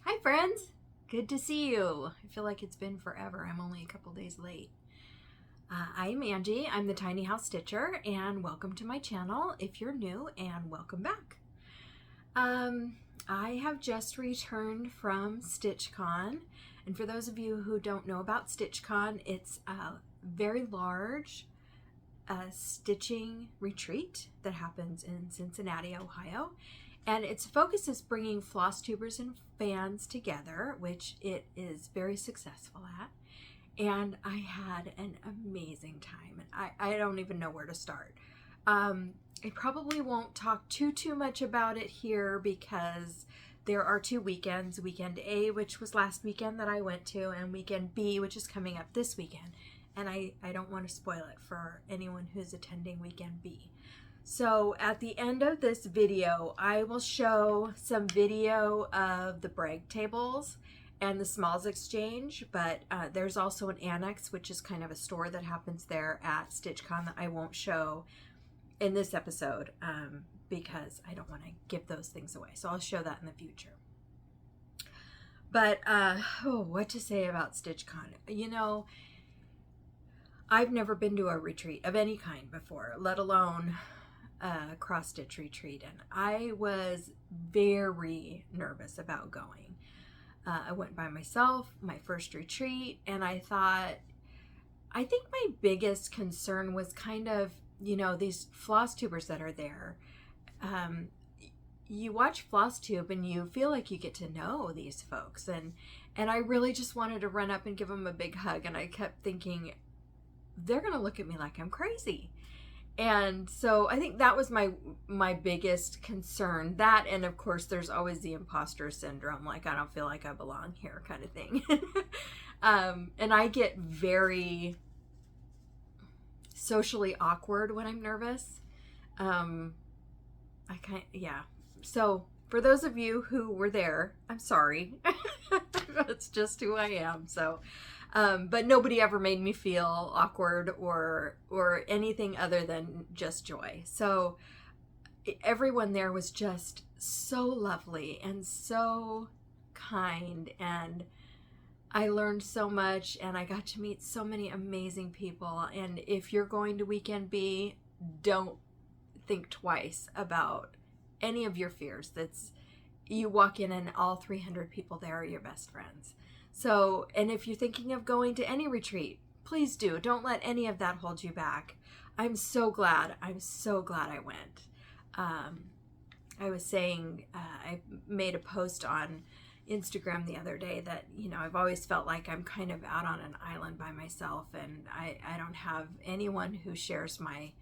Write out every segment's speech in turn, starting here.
Hi friends, good to see you. I feel like it's been forever. I'm only a couple days late. I'm Angie, I'm the Tiny House Stitcher, and welcome to my channel if you're new, and welcome back. I have just returned from StitchCon, and for those of you who don't know about StitchCon, it's a very large stitching retreat that happens in Cincinnati, Ohio. And its focus is bringing Flosstubers and fans together, which it is very successful at. And I had an amazing time. And I don't even know where to start. I probably won't talk too much about it here because there are two weekends. Weekend A, which was last weekend that I went to, and Weekend B, which is coming up this weekend. And I don't want to spoil it for anyone who's attending Weekend B. So at the end of this video, I will show some video of the brag tables and the smalls exchange, but there's also an annex, which is kind of a store that happens there at StitchCon that I won't show in this episode because I don't want to give those things away. So I'll show that in the future. But what to say about StitchCon? You know, I've never been to a retreat of any kind before, let alone cross stitch retreat, and I was very nervous about going. I went by myself, my first retreat, and I think my biggest concern was kind of, you know, these Flosstubers that are there. You watch Flosstube and you feel like you get to know these folks, and I really just wanted to run up and give them a big hug, and I kept thinking they're gonna look at me like I'm crazy. And so I think that was my biggest concern. That, and of course there's always the imposter syndrome, like I don't feel like I belong here kind of thing. And I get very socially awkward when I'm nervous. So for those of you who were there, I'm sorry. That's just who I am. So but nobody ever made me feel awkward or anything other than just joy. So everyone there was just so lovely and so kind, and I learned so much, and I got to meet so many amazing people. And if you're going to Weekend B, don't think twice about any of your fears. You walk in and all 300 people there are your best friends. So, and if you're thinking of going to any retreat, please do. Don't let any of that hold you back. I'm so glad I went. I was saying, I made a post on Instagram the other day that, you know, I've always felt like I'm kind of out on an island by myself, and I don't have anyone who shares my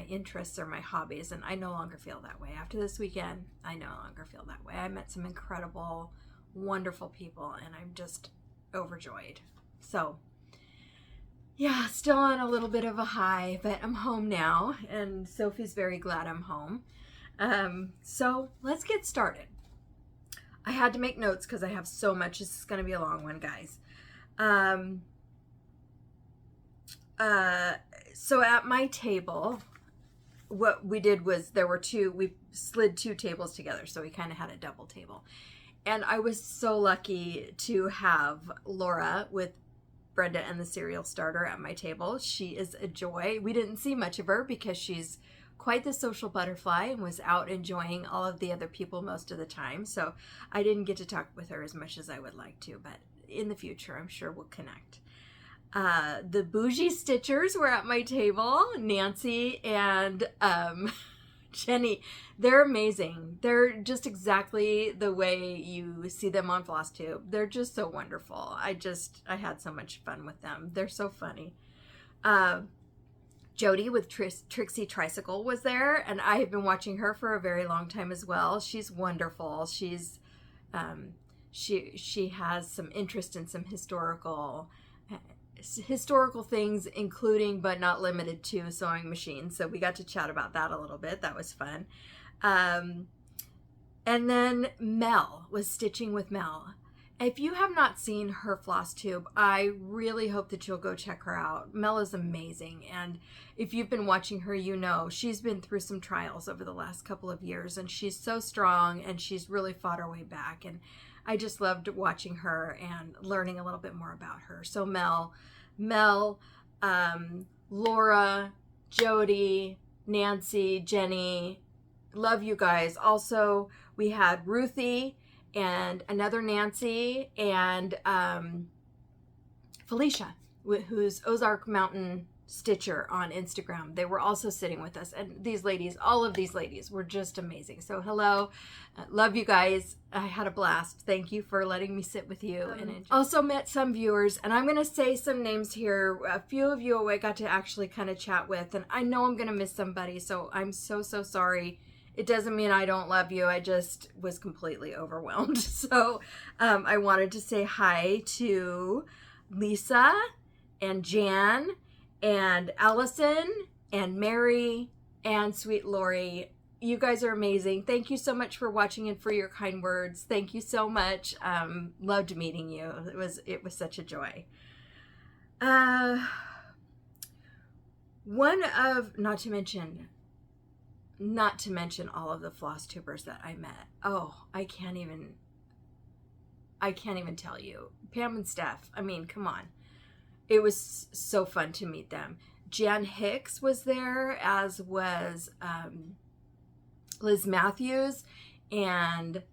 interests or my hobbies, and I no longer feel that way. After this weekend, I no longer feel that way. I met some incredible, wonderful people, and I'm just overjoyed. So yeah, still on a little bit of a high, but I'm home now, and Sophie's very glad I'm home. So let's get started. I had to make notes because I have so much. This is going to be a long one, guys. So at my table, what we did was we slid two tables together, so we kind of had a double table. And I was so lucky to have Laura with Brenda and the Cereal Starter at my table. She is a joy. We didn't see much of her because she's quite the social butterfly and was out enjoying all of the other people most of the time. So I didn't get to talk with her as much as I would like to, but in the future, I'm sure we'll connect. The Bougie Stitchers were at my table, Nancy and Jenny. They're amazing. They're just exactly the way you see them on Flosstube. They're just so wonderful. I had so much fun with them. They're so funny. Jody with Trixie Tricycle was there, and I have been watching her for a very long time as well. She's wonderful. She's she has some interest in some historical things, including but not limited to sewing machines. So we got to chat about that a little bit. That was fun. And then Mel was stitching with Mel. If you have not seen her Flosstube, I really hope that you'll go check her out. Mel is amazing, and if you've been watching her, you know she's been through some trials over the last couple of years, and she's so strong, and she's really fought her way back. And I just loved watching her and learning a little bit more about her. So Mel, Laura, Jody, Nancy, Jenny, love you guys. Also, we had Ruthie and another Nancy and Felicia, who's Ozark Mountain Stitcher on Instagram. They were also sitting with us, and these ladies, all of these ladies were just amazing. So hello, love you guys. I had a blast. Thank you for letting me sit with you. And also met some viewers, and I'm gonna say some names here. A few of you I got to actually kind of chat with, and I know I'm gonna miss somebody, so I'm so sorry. It doesn't mean I don't love you. I just was completely overwhelmed. So I wanted to say hi to Lisa and Jan and Allison and Mary and sweet Lori. You guys are amazing. Thank you so much for watching and for your kind words. Thank you so much. Loved meeting you. It was such a joy. Not to mention all of the Flosstubers that I met. Oh, I can't even tell you. Pam and Steph, I mean, come on. It was so fun to meet them. Jan Hicks was there, as was Liz Matthews, and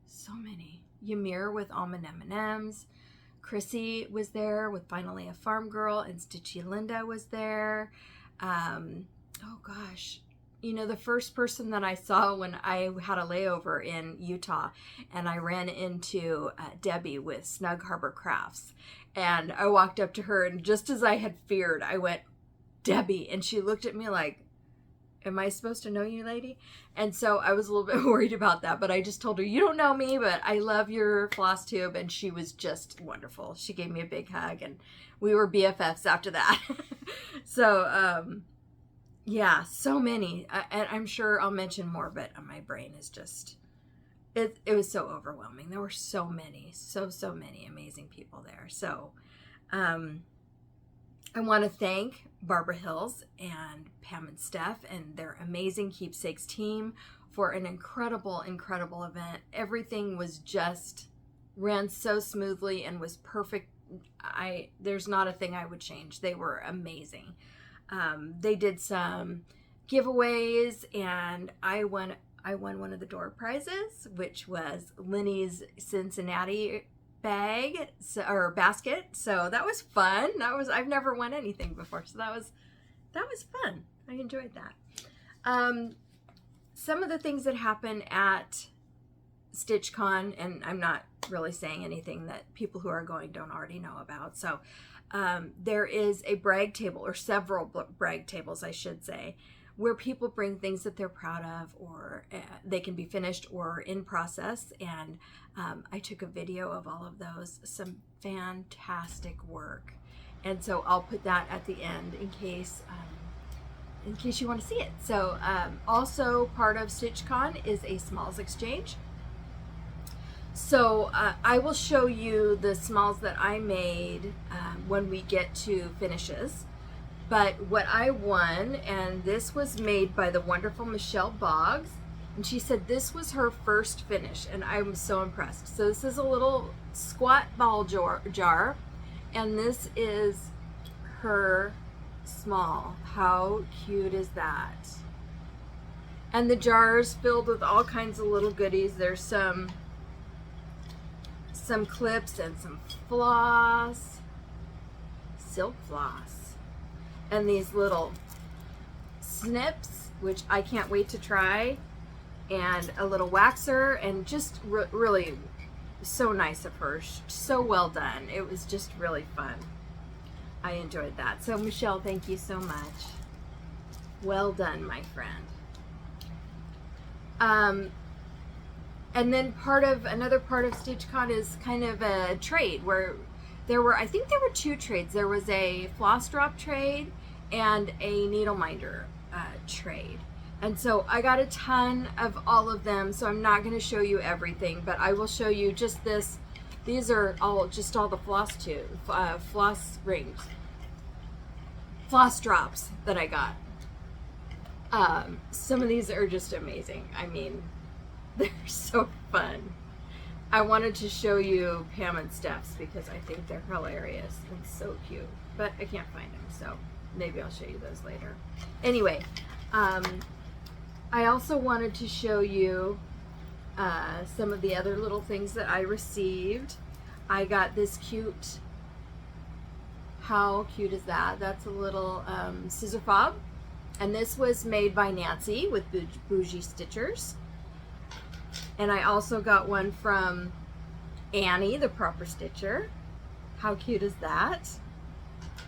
so many. Ymir with Almond M&Ms. Chrissy was there with Finally a Farm Girl, and Stitchy Linda was there. Oh gosh, you know, the first person that I saw when I had a layover in Utah, and I ran into Debbie with Snug Harbor Crafts, and I walked up to her, and just as I had feared, I went, Debbie, and she looked at me like, am I supposed to know you, lady? And so I was a little bit worried about that, but I just told her, you don't know me, but I love your Flosstube, and she was just wonderful. She gave me a big hug, and we were BFFs after that. So, yeah, so many. And I'm sure I'll mention more, but my brain is just, it was so overwhelming. There were so many, so many amazing people there. So I want to thank Barbara Hills and Pam and Steph and their amazing Keepsakes team for an incredible event. Everything was just, ran so smoothly and was perfect. There's not a thing I would change. They were amazing. They did some giveaways, and I won one of the door prizes, which was Lenny's Cincinnati bag or basket. So that was fun. I've never won anything before, so that was fun. I enjoyed that. Some of the things that happen at StitchCon, and I'm not really saying anything that people who are going don't already know about. So there is a brag table, or several brag tables, I should say, where people bring things that they're proud of, or they can be finished or in process. And I took a video of all of those. Some fantastic work. And so I'll put that at the end in case you want to see it. So also part of StitchCon is a smalls exchange. So I will show you the smalls that I made when we get to finishes. But what I won, and this was made by the wonderful Michelle Boggs, and she said this was her first finish, and I was so impressed. So this is a little squat ball jar, and this is her small. How cute is that? And the jar is filled with all kinds of little goodies. There's some clips and some floss, silk floss, and these little snips, which I can't wait to try, and a little waxer, and just really so nice of her. So well done. It was just really fun. I enjoyed that. So Michelle, thank you so much. Well done, my friend. And then another part of StitchCon is kind of a trade where I think there were two trades. There was a floss drop trade and a needle minder trade. And so I got a ton of all of them, so I'm not going to show you everything, but I will show you just this. These are all the floss rings, floss drops that I got. Some of these are just amazing. I mean, they're so fun. I wanted to show you Pam and Steph's because I think they're hilarious and so cute, but I can't find them, so maybe I'll show you those later. Anyway, I also wanted to show you some of the other little things that I received. I got this cute, how cute is that? That's a little scissor fob, and this was made by Nancy with Bougie Stitchers. And I also got one from Annie, the Proper Stitcher. How cute is that?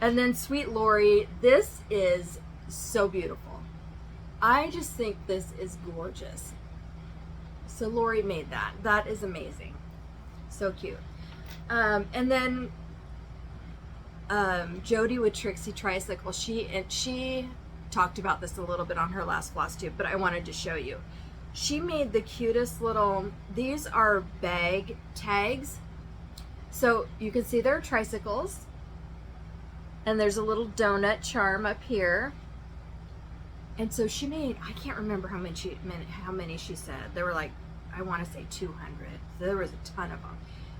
And then Sweet Lori, this is so beautiful. I just think this is gorgeous. So Lori made that. That is amazing. So cute. And then Jody with Trixie Tricycle, she talked about this a little bit on her last Flosstube, but I wanted to show you. She made the cutest little, these are bag tags. So you can see they're tricycles. And there's a little donut charm up here. And so she made, I can't remember how many she said. There were like, I want to say 200. So there was a ton of them.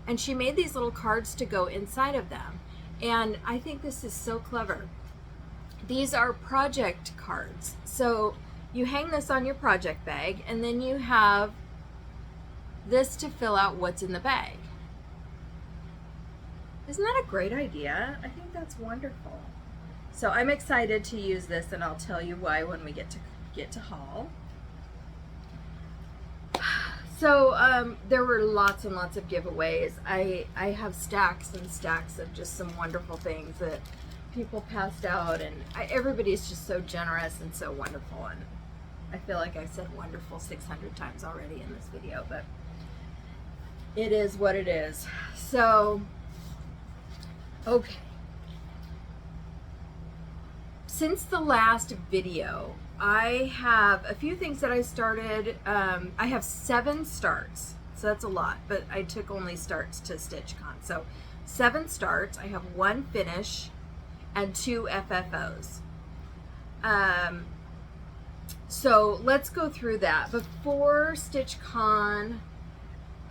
And she made these little cards to go inside of them. And I think this is so clever. These are project cards. So you hang this on your project bag, and then you have this to fill out what's in the bag. Isn't that a great idea? I think that's wonderful. So I'm excited to use this, and I'll tell you why when we get to haul. So there were lots and lots of giveaways. I have stacks and stacks of just some wonderful things that people passed out, and everybody's just so generous and so wonderful. And I feel like I've said wonderful 600 times already in this video, but it is what it is. So, okay. Since the last video, I have a few things that I started. I have 7 starts, so that's a lot, but I took only starts to StitchCon. So 7 starts, I have 1 finish, and 2 FFOs. So let's go through that. Before StitchCon,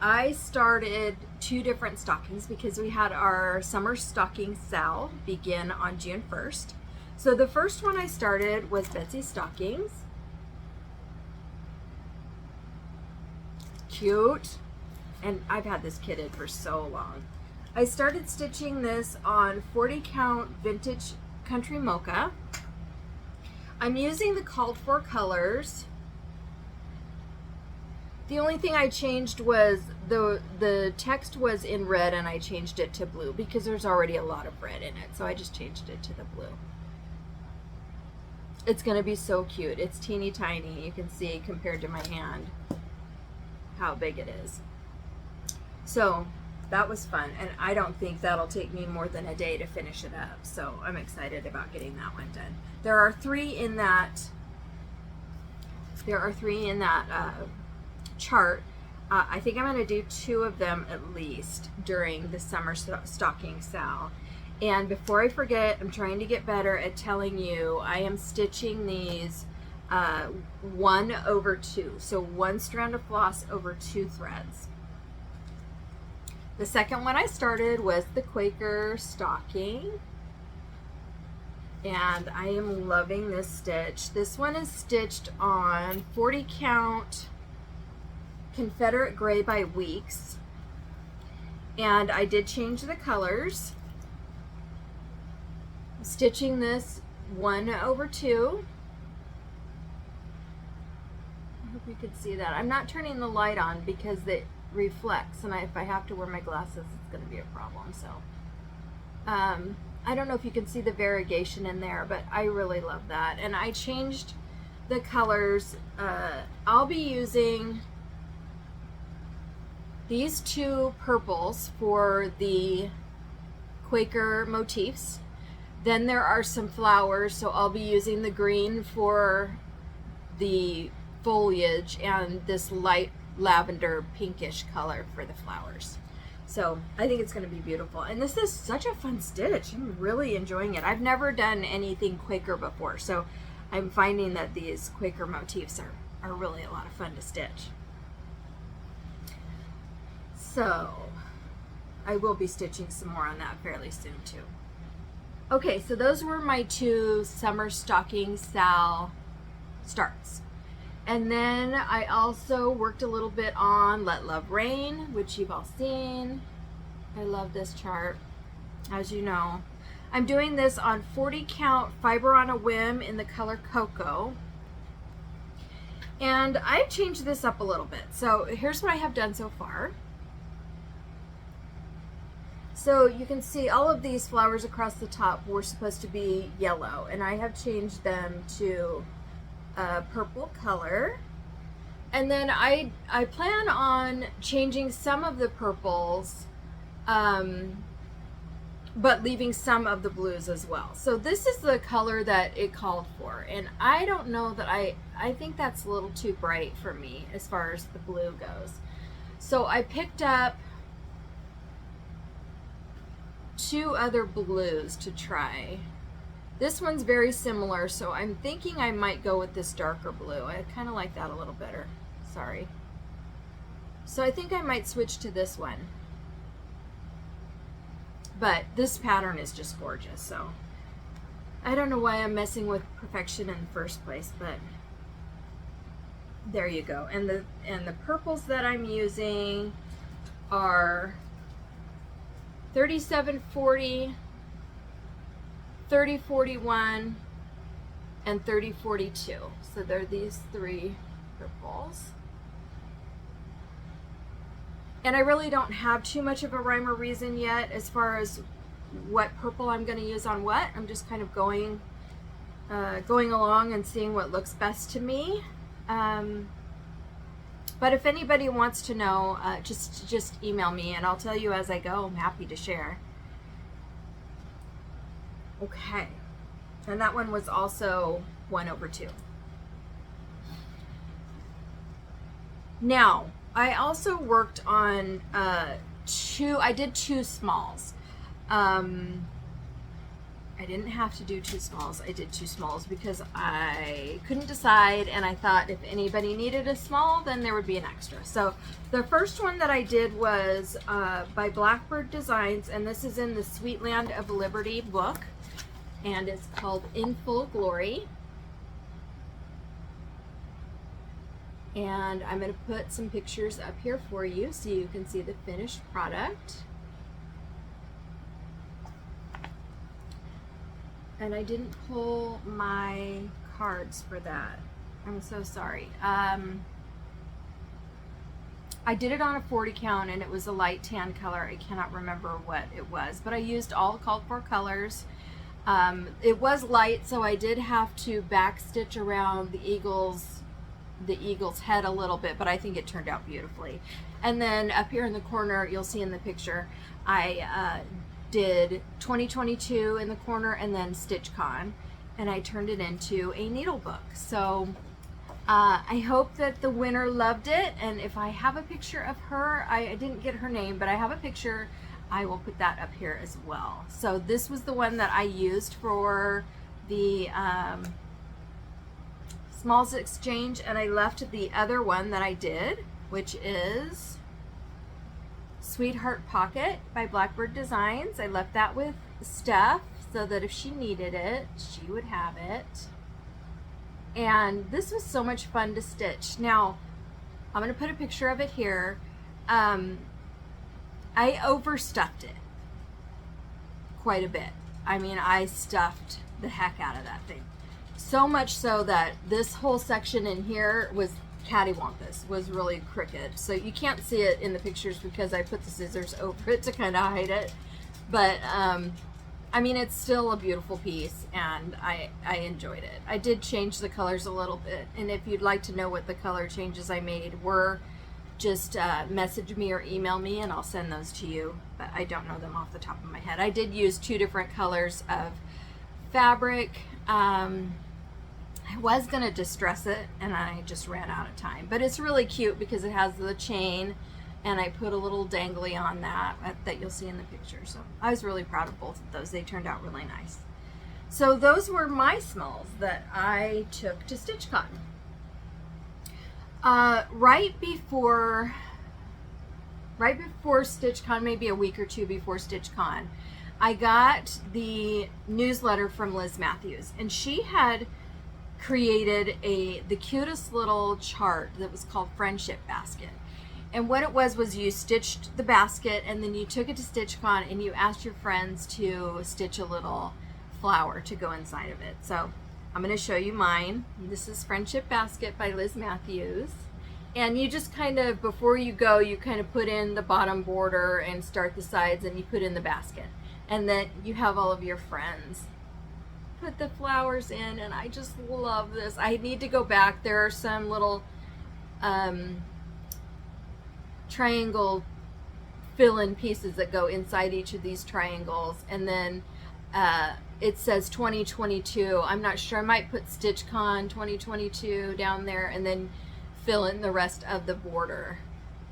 I started 2 different stockings because we had our summer stocking sale begin on June 1st. So the first one I started was Betsy's Stockings. Cute. And I've had this kitted for so long. I started stitching this on 40 count vintage country mocha. I'm using the called for colors. The only thing I changed was the text was in red, and I changed it to blue because there's already a lot of red in it, so I just changed it to the blue. It's gonna be so cute. It's teeny tiny. You can see compared to my hand how big it is. So that was fun, and I don't think that'll take me more than a day to finish it up, so I'm excited about getting that one done. There are 3 in that chart. I think I'm going to do 2 of them at least during the summer stocking sale. And before I forget, I'm trying to get better at telling you I am stitching these 1/2, so 1 strand of floss over 2 threads. The second one I started was the Quaker stocking, and I am loving this stitch. This one is stitched on 40 count Confederate Gray by Weeks, and I did change the colors. I'm stitching this 1/2. I hope you can see that. I'm not turning the light on because it reflects, and if I have to wear my glasses, it's going to be a problem. So I don't know if you can see the variegation in there, but I really love that. And I changed the colors. I'll be using these 2 purples for the Quaker motifs. Then there are some flowers, so I'll be using the green for the foliage and this light lavender pinkish color for the flowers. So I think it's going to be beautiful, and this is such a fun stitch. I'm really enjoying it. I've never done anything Quaker before, so I'm finding that these Quaker motifs are really a lot of fun to stitch. So I will be stitching some more on that fairly soon too. Okay, so those were my 2 summer stocking Sal starts. And then I also worked a little bit on Let Love Rain, which you've all seen. I love this chart, as you know. I'm doing this on 40 count Fiber on a Whim in the color Cocoa. And I've changed this up a little bit. So here's what I have done so far. So you can see all of these flowers across the top were supposed to be yellow, and I have changed them to a purple color. And then I plan on changing some of the purples, but leaving some of the blues as well. So this is the color that it called for, and I don't know that I think that's a little too bright for me as far as the blue goes. So I picked up 2 other blues to try. This one's very similar, so I'm thinking I might go with this darker blue. I kind of like that a little better. Sorry. So I think I might switch to this one. But this pattern is just gorgeous, so I don't know why I'm messing with perfection in the first place, but there you go. And the purples that I'm using are 3740, 3041, and 3042. So they're these 3 purples. And I really don't have too much of a rhyme or reason yet as far as what purple I'm going to use on what. I'm just kind of going along and seeing what looks best to me. But if anybody wants to know, just email me and I'll tell you as I go. I'm happy to share. Okay, and that one was also 1/2. Now, I also worked on I did 2 smalls. I didn't have to do 2 smalls. I did 2 smalls because I couldn't decide, and I thought if anybody needed a small, then there would be an extra. So the first one that I did was by Blackbird Designs, and this is in the Sweet Land of Liberty book, and it's called In Full Glory. And I'm going to put some pictures up here for you so you can see the finished product. And I didn't pull my cards for that. I'm so sorry. I did it on a 40 count and it was a light tan color. I cannot remember what it was, but I used all the called for colors. It was light, so I did have to back stitch around the eagle's head a little bit, but I think it turned out beautifully. And then up here in the corner, you'll see in the picture, I did 2022 in the corner and then StitchCon, and I turned it into a needle book. So I hope that the winner loved it, and if I have a picture of her, I didn't get her name, but I have a picture, I will put that up here as well. So this was the one that I used for the Smalls Exchange, and I left the other one that I did, which is Sweetheart Pocket by Blackbird Designs. I left that with Steph so that if she needed it, she would have it. And this was so much fun to stitch. Now, I'm going to put a picture of it here. I overstuffed it quite a bit. I mean, I stuffed the heck out of that thing. So much so that this whole section in here was cattywampus, was really crooked. So you can't see it in the pictures because I put the scissors over it to kind of hide it. But I mean, it's still a beautiful piece, and I enjoyed it. I did change the colors a little bit, and if you'd like to know what the color changes I made were, just message me or email me and I'll send those to you, but I don't know them off the top of my head. I did use 2 different colors of fabric. I was gonna distress it and I just ran out of time, but it's really cute because it has the chain, and I put a little dangly on that you'll see in the picture. So I was really proud of both of those. They turned out really nice. So those were my smalls that I took to StitchCon. Right before right before StitchCon, maybe a week or two before StitchCon, I got the newsletter from Liz Matthews, and she had created the cutest little chart that was called Friendship Basket. And what it was you stitched the basket, and then you took it to StitchCon and you asked your friends to stitch a little flower to go inside of it. So I'm going to show you mine. This is Friendship Basket by Liz Matthews. And you just kind of, before you go, you kind of put in the bottom border and start the sides, and you put in the basket. And then you have all of your friends put the flowers in, and I just love this. I need to go back. There are some little triangle fill-in pieces that go inside each of these triangles, and then it says 2022. I'm not sure. I might put StitchCon 2022 down there, and then fill in the rest of the border,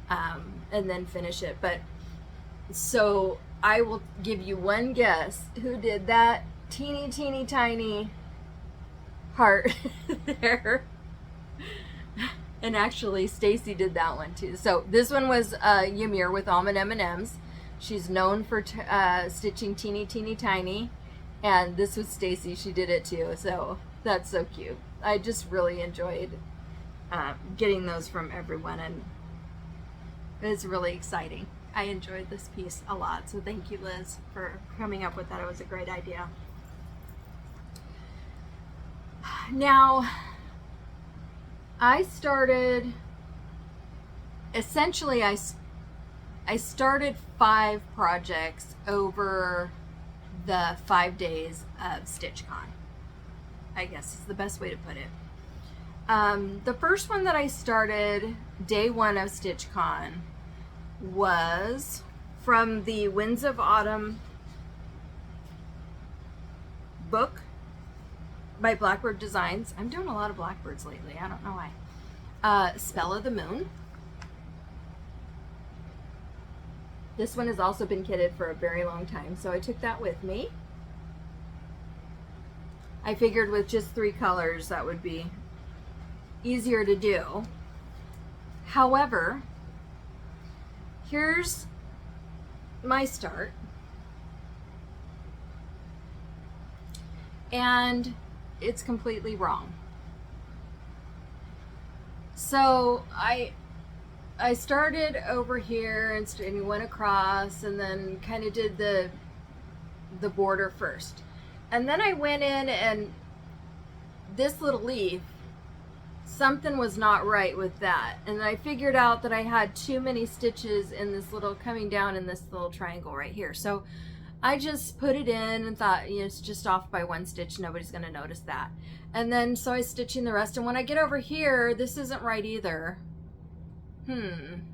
and then finish it. But so I will give you one guess who did that teeny tiny heart there. And actually Stacy did that one too. So this one was Ymir with Almond M&Ms. She's known for stitching teeny tiny, and this was Stacy. She did it too. So that's so cute. I just really enjoyed getting those from everyone, and it's really exciting. I enjoyed this piece a lot. So thank you, Liz, for coming up with that. It was a great idea. Now, I started, essentially I started 5 projects over the 5 days of StitchCon, I guess is the best way to put it. The first one that I started day 1 of StitchCon was from the Winds of Autumn book by Blackbird Designs. I'm doing a lot of blackbirds lately. I don't know why. Spell of the Moon. This one has also been kitted for a very long time, so I took that with me. I figured with just 3 colors that would be easier to do. However, here's my start. And it's completely wrong. So I started over here and went across, and then kind of did the border first. And then I went in, and this little leaf, something was not right with that. And I figured out that I had too many stitches in this little, coming down in this little triangle right here. So I just put it in and thought, you know, it's just off by 1 stitch. Nobody's going to notice that. And then, so I was stitching the rest. And when I get over here, this isn't right either.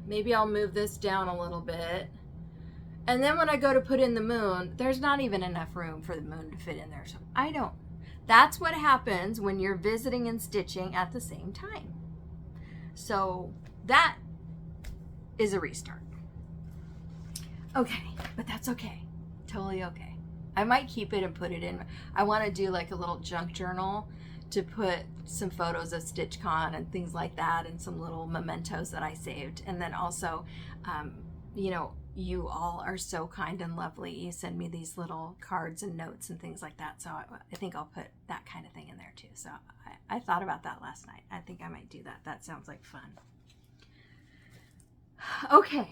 Maybe I'll move this down a little bit. And then when I go to put in the moon, there's not even enough room for the moon to fit in there. So I don't. That's what happens when you're visiting and stitching at the same time. So that is a restart. Okay, but that's okay. Totally okay. I might keep it and put it in. I want to do like a little junk journal to put some photos of StitchCon and things like that, and some little mementos that I saved. And then also, you know, you all are so kind and lovely. You send me these little cards and notes and things like that. So I think I'll put that kind of thing in there too. So I thought about that last night. I think I might do that. That sounds like fun. Okay.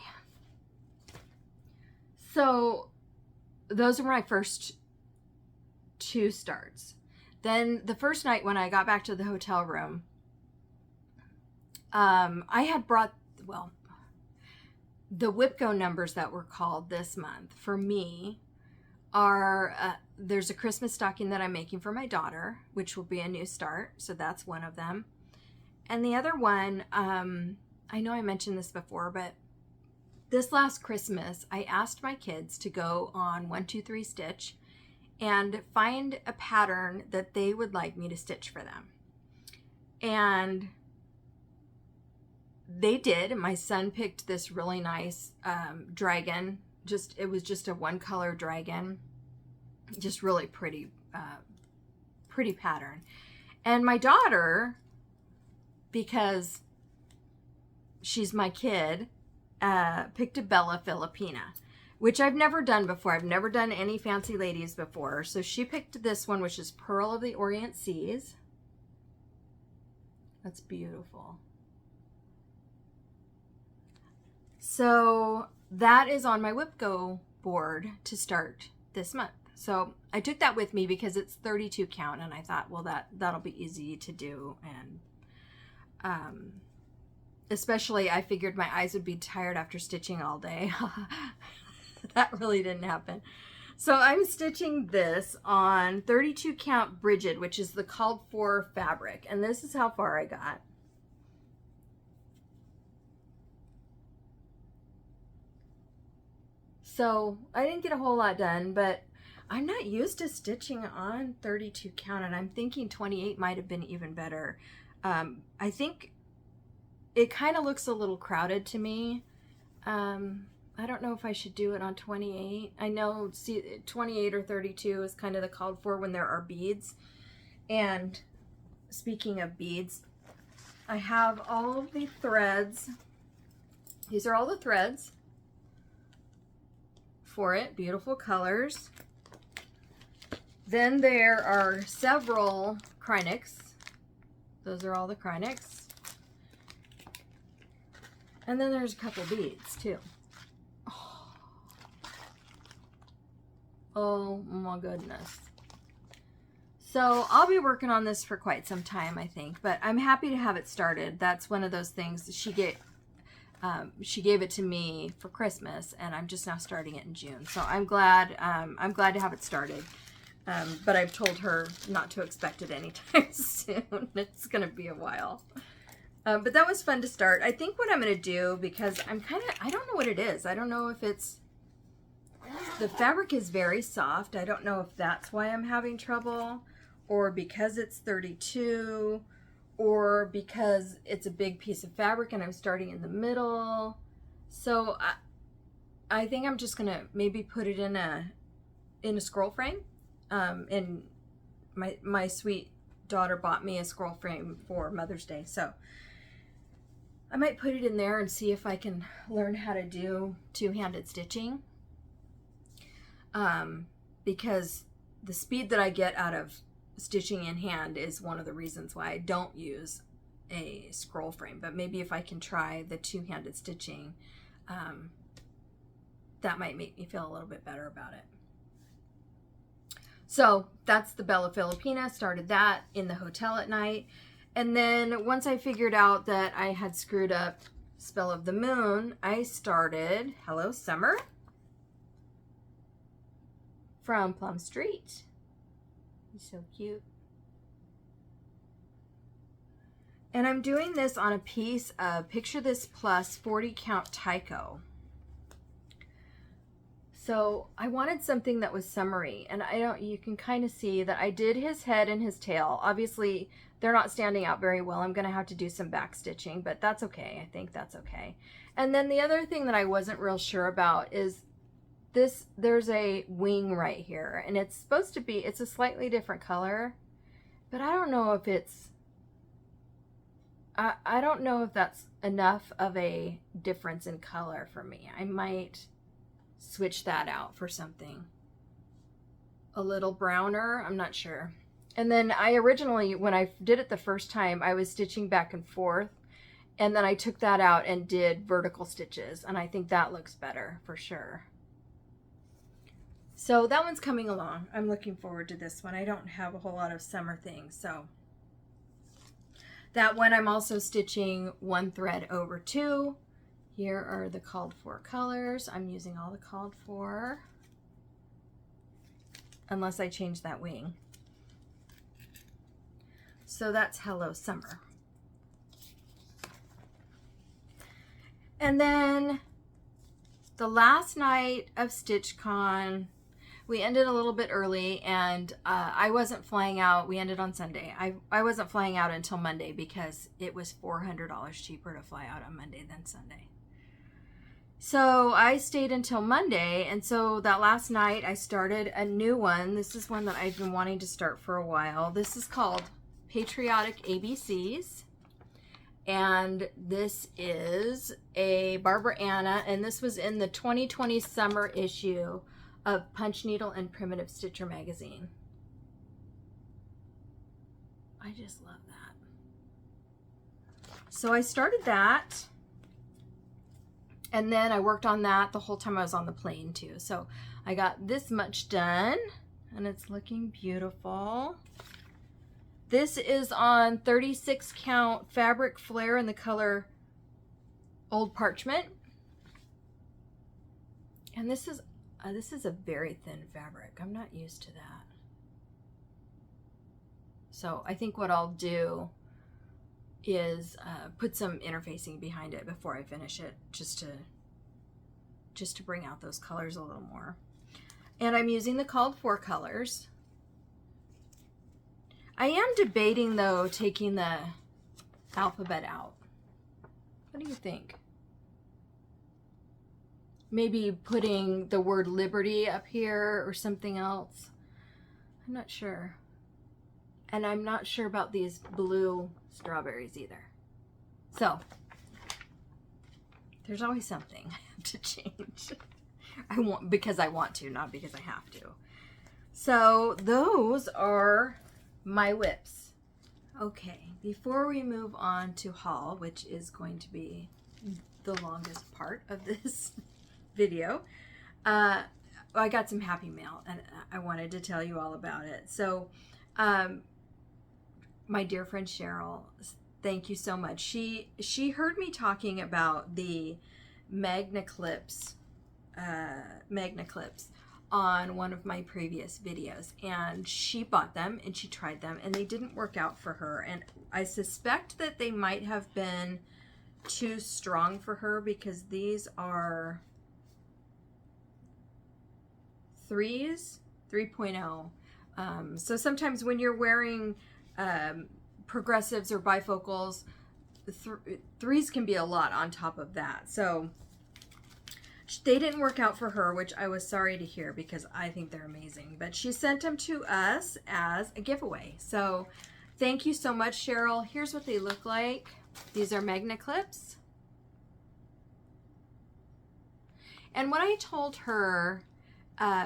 So those were my first 2 starts. Then the first night when I got back to the hotel room, I had brought, well, the WIPCO numbers that were called this month for me are, there's a Christmas stocking that I'm making for my daughter, which will be a new start. So that's one of them. And the other one, I know I mentioned this before, but this last Christmas, I asked my kids to go on 1-2-3 Stitch and find a pattern that they would like me to stitch for them. And they did. My son picked this really nice dragon. It was just a 1-color dragon. Just really pretty, pretty pattern. And my daughter, because she's my kid, picked a Bella Filipina, which I've never done before. I've never done any Fancy Ladies before. So she picked this one, which is Pearl of the Orient Seas. That's beautiful. So that is on my WhipGo board to start this month. So I took that with me because it's 32 count, and I thought, well, that'll be easy to do. And especially I figured my eyes would be tired after stitching all day. That really didn't happen. So I'm stitching this on 32 count Bridget, which is the called for fabric. And this is how far I got. So I didn't get a whole lot done, but I'm not used to stitching on 32 count, and I'm thinking 28 might have been even better. I think it kind of looks a little crowded to me. I don't know if I should do it on 28. I know 28 or 32 is kind of the called for when there are beads. And speaking of beads, I have all of the threads. These are all the threads for it. Beautiful colors. Then there are several Krynics. Those are all the Krynics. And then there's a couple beads too. Oh my goodness. So I'll be working on this for quite some time, I think, but I'm happy to have it started. That's one of those things she gave it to me for Christmas, and I'm just now starting it in June. So I'm glad to have it started. But I've told her not to expect it anytime soon. It's gonna be a while. But that was fun to start. I think what I'm gonna do, because I don't know what it is. I don't know if it's, the fabric is very soft. I don't know if that's why I'm having trouble, or because it's 32, or because it's a big piece of fabric and I'm starting in the middle. So I think I'm just gonna maybe put it in a scroll frame. And my sweet daughter bought me a scroll frame for Mother's Day, so I might put it in there and see if I can learn how to do two-handed stitching. Because the speed that I get out of stitching in hand is one of the reasons why I don't use a scroll frame. But maybe if I can try the two-handed stitching, that might make me feel a little bit better about it. So that's the Bella Filipina. Started that in the hotel at night. And then once I figured out that I had screwed up Spell of the Moon, I started Hello Summer from Plum Street. He's so cute. And I'm doing this on a piece of Picture This Plus 40 count Tyco. So I wanted something that was summery, and you can kind of see that I did his head and his tail. Obviously they're not standing out very well. I'm gonna have to do some back stitching, but that's okay. I think that's okay. And then the other thing that I wasn't real sure about is there's a wing right here, and it's supposed to be, it's a slightly different color, but I don't know if it's, I don't know if that's enough of a difference in color for me. I might switch that out for something a little browner. I'm not sure. And then I originally, when I did it the first time, I was stitching back and forth, and then I took that out and did vertical stitches, and I think that looks better for sure. So that one's coming along. I'm looking forward to this one. I don't have a whole lot of summer things, so that one I'm also stitching one thread over two. Here are the called for colors. I'm using all the called for, unless I change that wing. So that's Hello Summer. And then the last night of StitchCon, we ended a little bit early, and I wasn't flying out. We ended on Sunday. I wasn't flying out until Monday because it was $400 cheaper to fly out on Monday than Sunday. So I stayed until Monday, and so that last night I started a new one. This is one that I've been wanting to start for a while. This is called Patriotic ABCs, And this is a Barber Anna, and this was in the 2020 summer issue of Punch Needle and Primitive Stitcher magazine. I just love that. So I started that, and then I worked on that the whole time I was on the plane too. So I got this much done, and it's looking beautiful. This is on 36 count fabric flare in the color Old Parchment. And this is a very thin fabric. I'm not used to that. So I think what I'll do is put some interfacing behind it before I finish it, just to bring out those colors a little more. And I'm using the called for colors. I am debating though taking the alphabet out. What do you think? Maybe putting the word Liberty up here or something else. I'm not sure. And I'm not sure about these blue strawberries either. So, there's always something I have to change. Because I want to, not because I have to. So, those are my whips. Okay, before we move on to haul, which is going to be the longest part of this video, I got some happy mail and I wanted to tell you all about it. So my dear friend Cheryl, thank you so much. She heard me talking about the Magna Clips on one of my previous videos, and she bought them and she tried them and they didn't work out for her, and I suspect that they might have been too strong for her because these are 3.0. So sometimes when you're wearing progressives or bifocals, threes can be a lot on top of that. So they didn't work out for her, which I was sorry to hear because I think they're amazing. But she sent them to us as a giveaway. So thank you so much, Cheryl. Here's what they look like. These are Magna Clips. And what I told her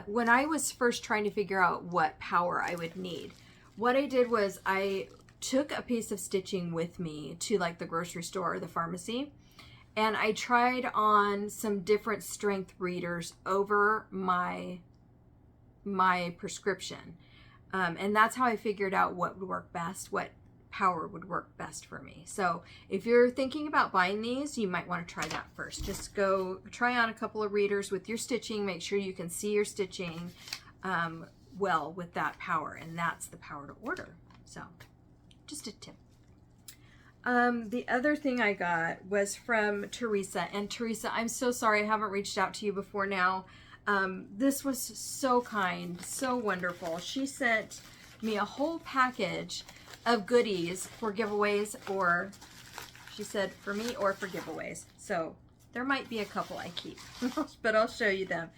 when I was first trying to figure out what power I would need, what I did was I took a piece of stitching with me to like the grocery store or the pharmacy, and I tried on some different strength readers over my prescription. And that's how I figured out what would work best, what power would work best for me. So if you're thinking about buying these, you might want to try that first. Just go try on a couple of readers with your stitching. Make sure you can see your stitching well with that power, and that's the power to order. So just a tip. The other thing I got was from Teresa, and Teresa, I'm so sorry I haven't reached out to you before now. This was so kind, so wonderful. She sent me a whole package of goodies for giveaways, or she said for me or for giveaways. So there might be a couple I keep, but I'll show you them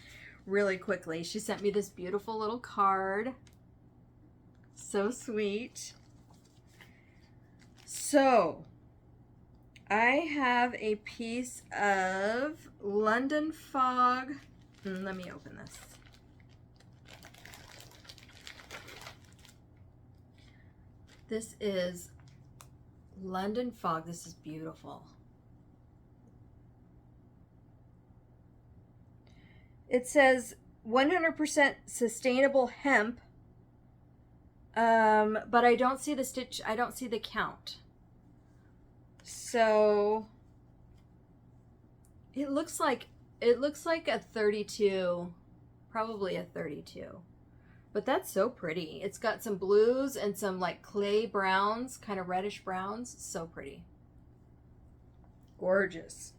really quickly. She sent me this beautiful little card. So sweet. So I have a piece of London Fog. Let me open this. This is London Fog. This is beautiful. It says 100% sustainable hemp, but I don't see the stitch. I don't see the count. So it looks like a 32, probably a 32. But that's so pretty. It's got some blues and some like clay browns, kind of reddish browns. So pretty. Gorgeous.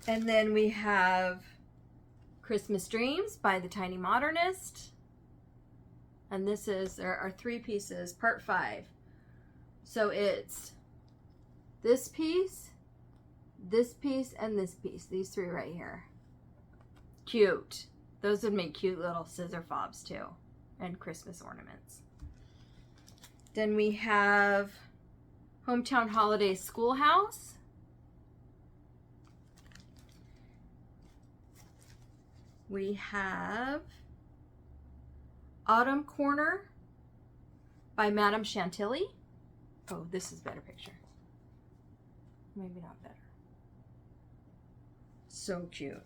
And then we have Christmas Dreams by the Tiny Modernist. And there are 3 pieces, part 5. So it's this piece, and this piece. These 3 right here. Cute. Those would make cute little scissor fobs too, and Christmas ornaments. Then we have Hometown Holiday Schoolhouse. We have Autumn Corner by Madame Chantilly. Oh, this is a better picture. Maybe not better. So cute.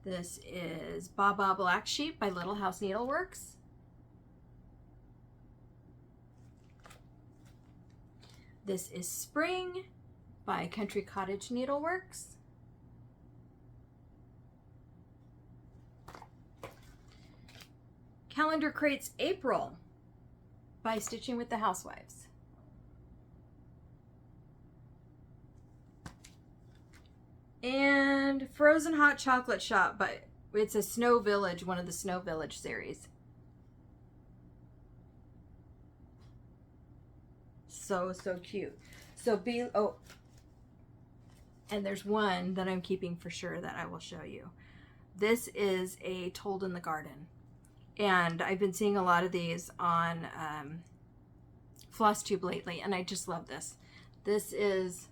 This is Baba Black Sheep by Little House Needleworks. This is Spring by Country Cottage Needleworks. Calendar Crates April by Stitching with the Housewives. And Frozen Hot Chocolate Shop, but it's a Snow Village, one of the Snow Village series. So cute. And there's one that I'm keeping for sure that I will show you. This is a Told in the Garden. And I've been seeing a lot of these on Flosstube lately, and I just love this. This is,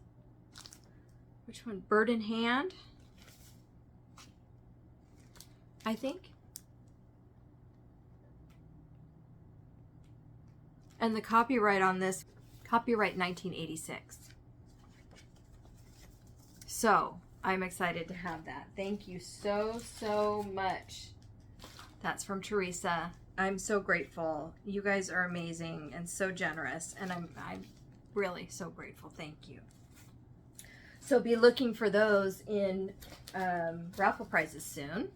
which one? Bird in Hand, I think. And the copyright on this, copyright 1986. So I'm excited to have that. Thank you so much. That's from Teresa. I'm so grateful. You guys are amazing and so generous, and I'm really so grateful. Thank you. So be looking for those in raffle prizes soon.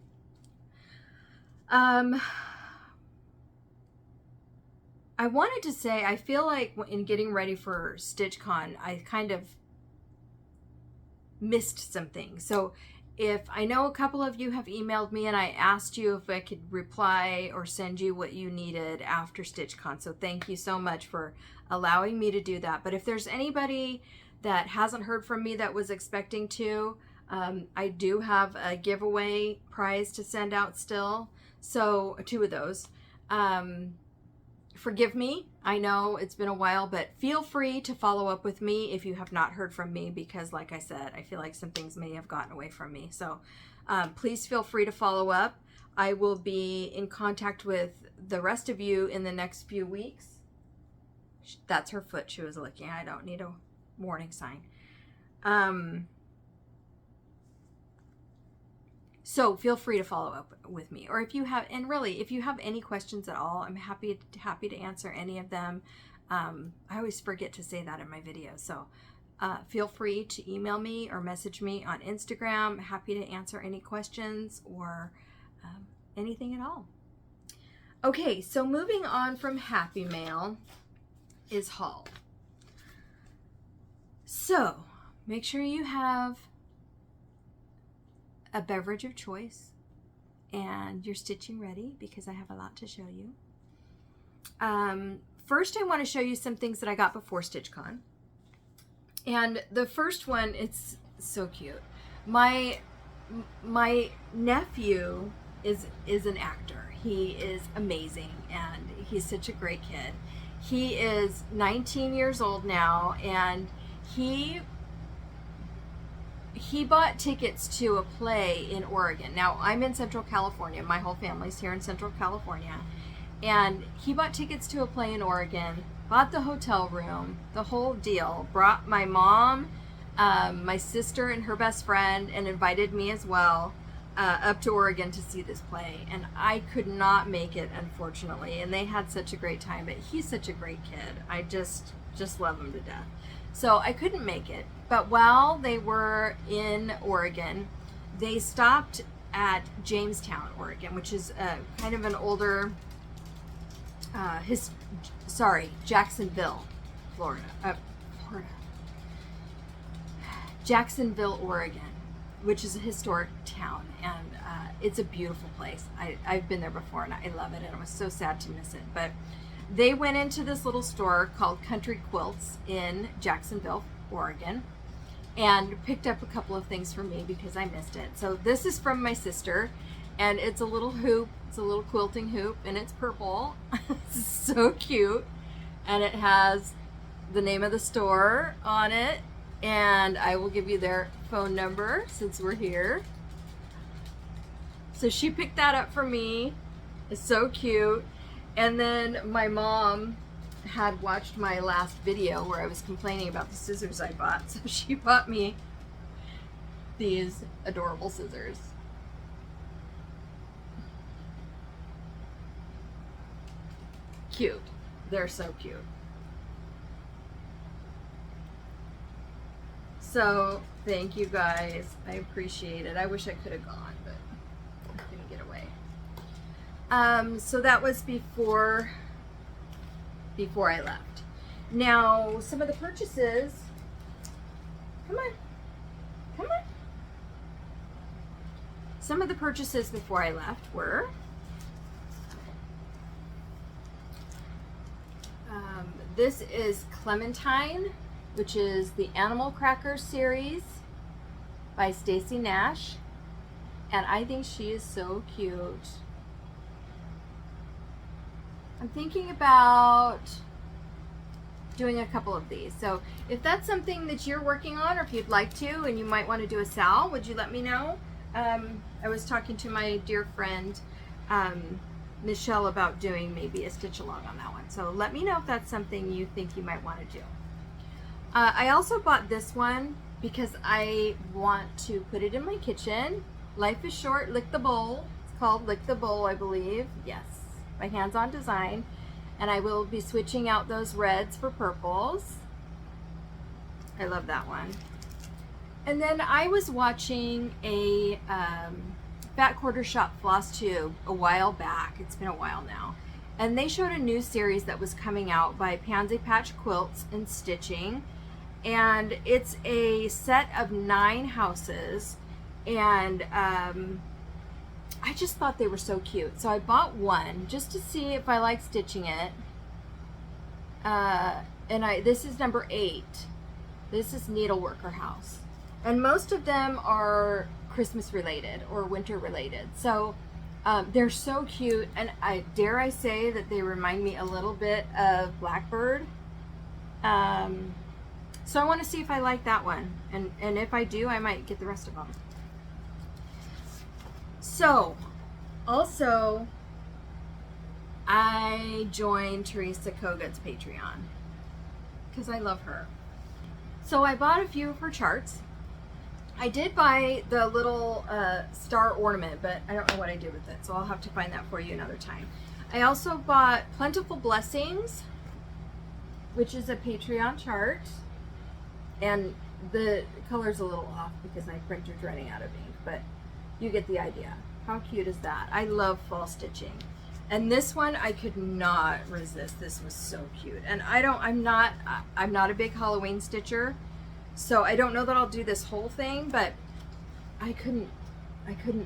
I wanted to say, I feel like in getting ready for StitchCon, I kind of missed something. So if I know a couple of you have emailed me and I asked you if I could reply or send you what you needed after StitchCon. So thank you so much for allowing me to do that. But if there's anybody that hasn't heard from me that was expecting to, I do have a giveaway prize to send out still. So 2 of those. Forgive me. I know it's been a while, but feel free to follow up with me if you have not heard from me, because like I said, I feel like some things may have gotten away from me. So please feel free to follow up. I will be in contact with the rest of you in the next few weeks. That's her foot she was licking. I don't need a warning sign. So feel free to follow up with me, or if you have, and really, if you have any questions at all, I'm happy to answer any of them. I always forget to say that in my videos. So feel free to email me or message me on Instagram. Happy to answer any questions or anything at all. Okay, so moving on from Happy Mail is haul. So make sure you have a beverage of choice and you're stitching ready, because I have a lot to show you. First, I want to show you some things that I got before StitchCon. And the first one, it's so cute. My nephew is an actor. He is amazing, and he's such a great kid. He is 19 years old now, and he bought tickets to a play in Oregon. Now, I'm in Central California. My whole family's here in Central California. And he bought tickets to a play in Oregon, bought the hotel room, the whole deal, brought my mom, my sister and her best friend, and invited me as well up to Oregon to see this play. And I could not make it, unfortunately. And they had such a great time, but he's such a great kid. I just love him to death. So I couldn't make it. But while they were in Oregon, they stopped at Jamestown, Oregon, which is kind of an older, Jacksonville, Florida. Jacksonville, Oregon, which is a historic town, and it's a beautiful place. I've been there before, and I love it, and I was so sad to miss it. But they went into this little store called Country Quilts in Jacksonville, Oregon, and picked up a couple of things for me because I missed it. So this is from my sister, and it's a little hoop. It's a little quilting hoop, and it's purple. It's so cute. And it has the name of the store on it, and I will give you their phone number since we're here. So she picked that up for me. It's so cute. And then my mom had watched my last video where I was complaining about the scissors I bought, so she bought me these adorable scissors. Cute. They're so cute. So thank you guys. I appreciate it. I wish I could have gone, but I couldn't get away. So that was before I left. Now, some of the purchases, come on. Some of the purchases before I left were this is Clementine, which is the Animal Cracker series by Stacy Nash, and I think she is so cute. I'm thinking about doing a couple of these. So if that's something that you're working on, or if you'd like to and you might want to do a sal, would you let me know? I was talking to my dear friend Michelle about doing maybe a stitch along on that one. So let me know if that's something you think you might want to do. I also bought this one because I want to put it in my kitchen. Life is Short, Lick the Bowl. It's called Lick the Bowl, I believe. Yes, by Hands On Design. And I will be switching out those reds for purples. I love that one. And then I was watching a Fat Quarter Shop Flosstube a while back. It's been a while now. And they showed a new series that was coming out by Pansy Patch Quilts and Stitching. And it's a set of 9 houses. And I just thought they were so cute. So I bought one just to see if I like stitching it. This is number 8. This is Needleworker House. And most of them are Christmas related or winter related. So they're so cute, and dare I say that they remind me a little bit of Blackbird. So I want to see if I like that one, and if I do, I might get the rest of them. So also I joined Teresa Kogut's Patreon because I love her. So I bought a few of her charts. I did buy the little star ornament, but I don't know what I did with it, so I'll have to find that for you another time. I also bought Plentiful Blessings, which is a Patreon chart, and the color's a little off because my printer's running out of ink, but you get the idea. How cute is that? I love fall stitching. And this one I could not resist. This was so cute. And I'm not a big Halloween stitcher, so I don't know that I'll do this whole thing, but I couldn't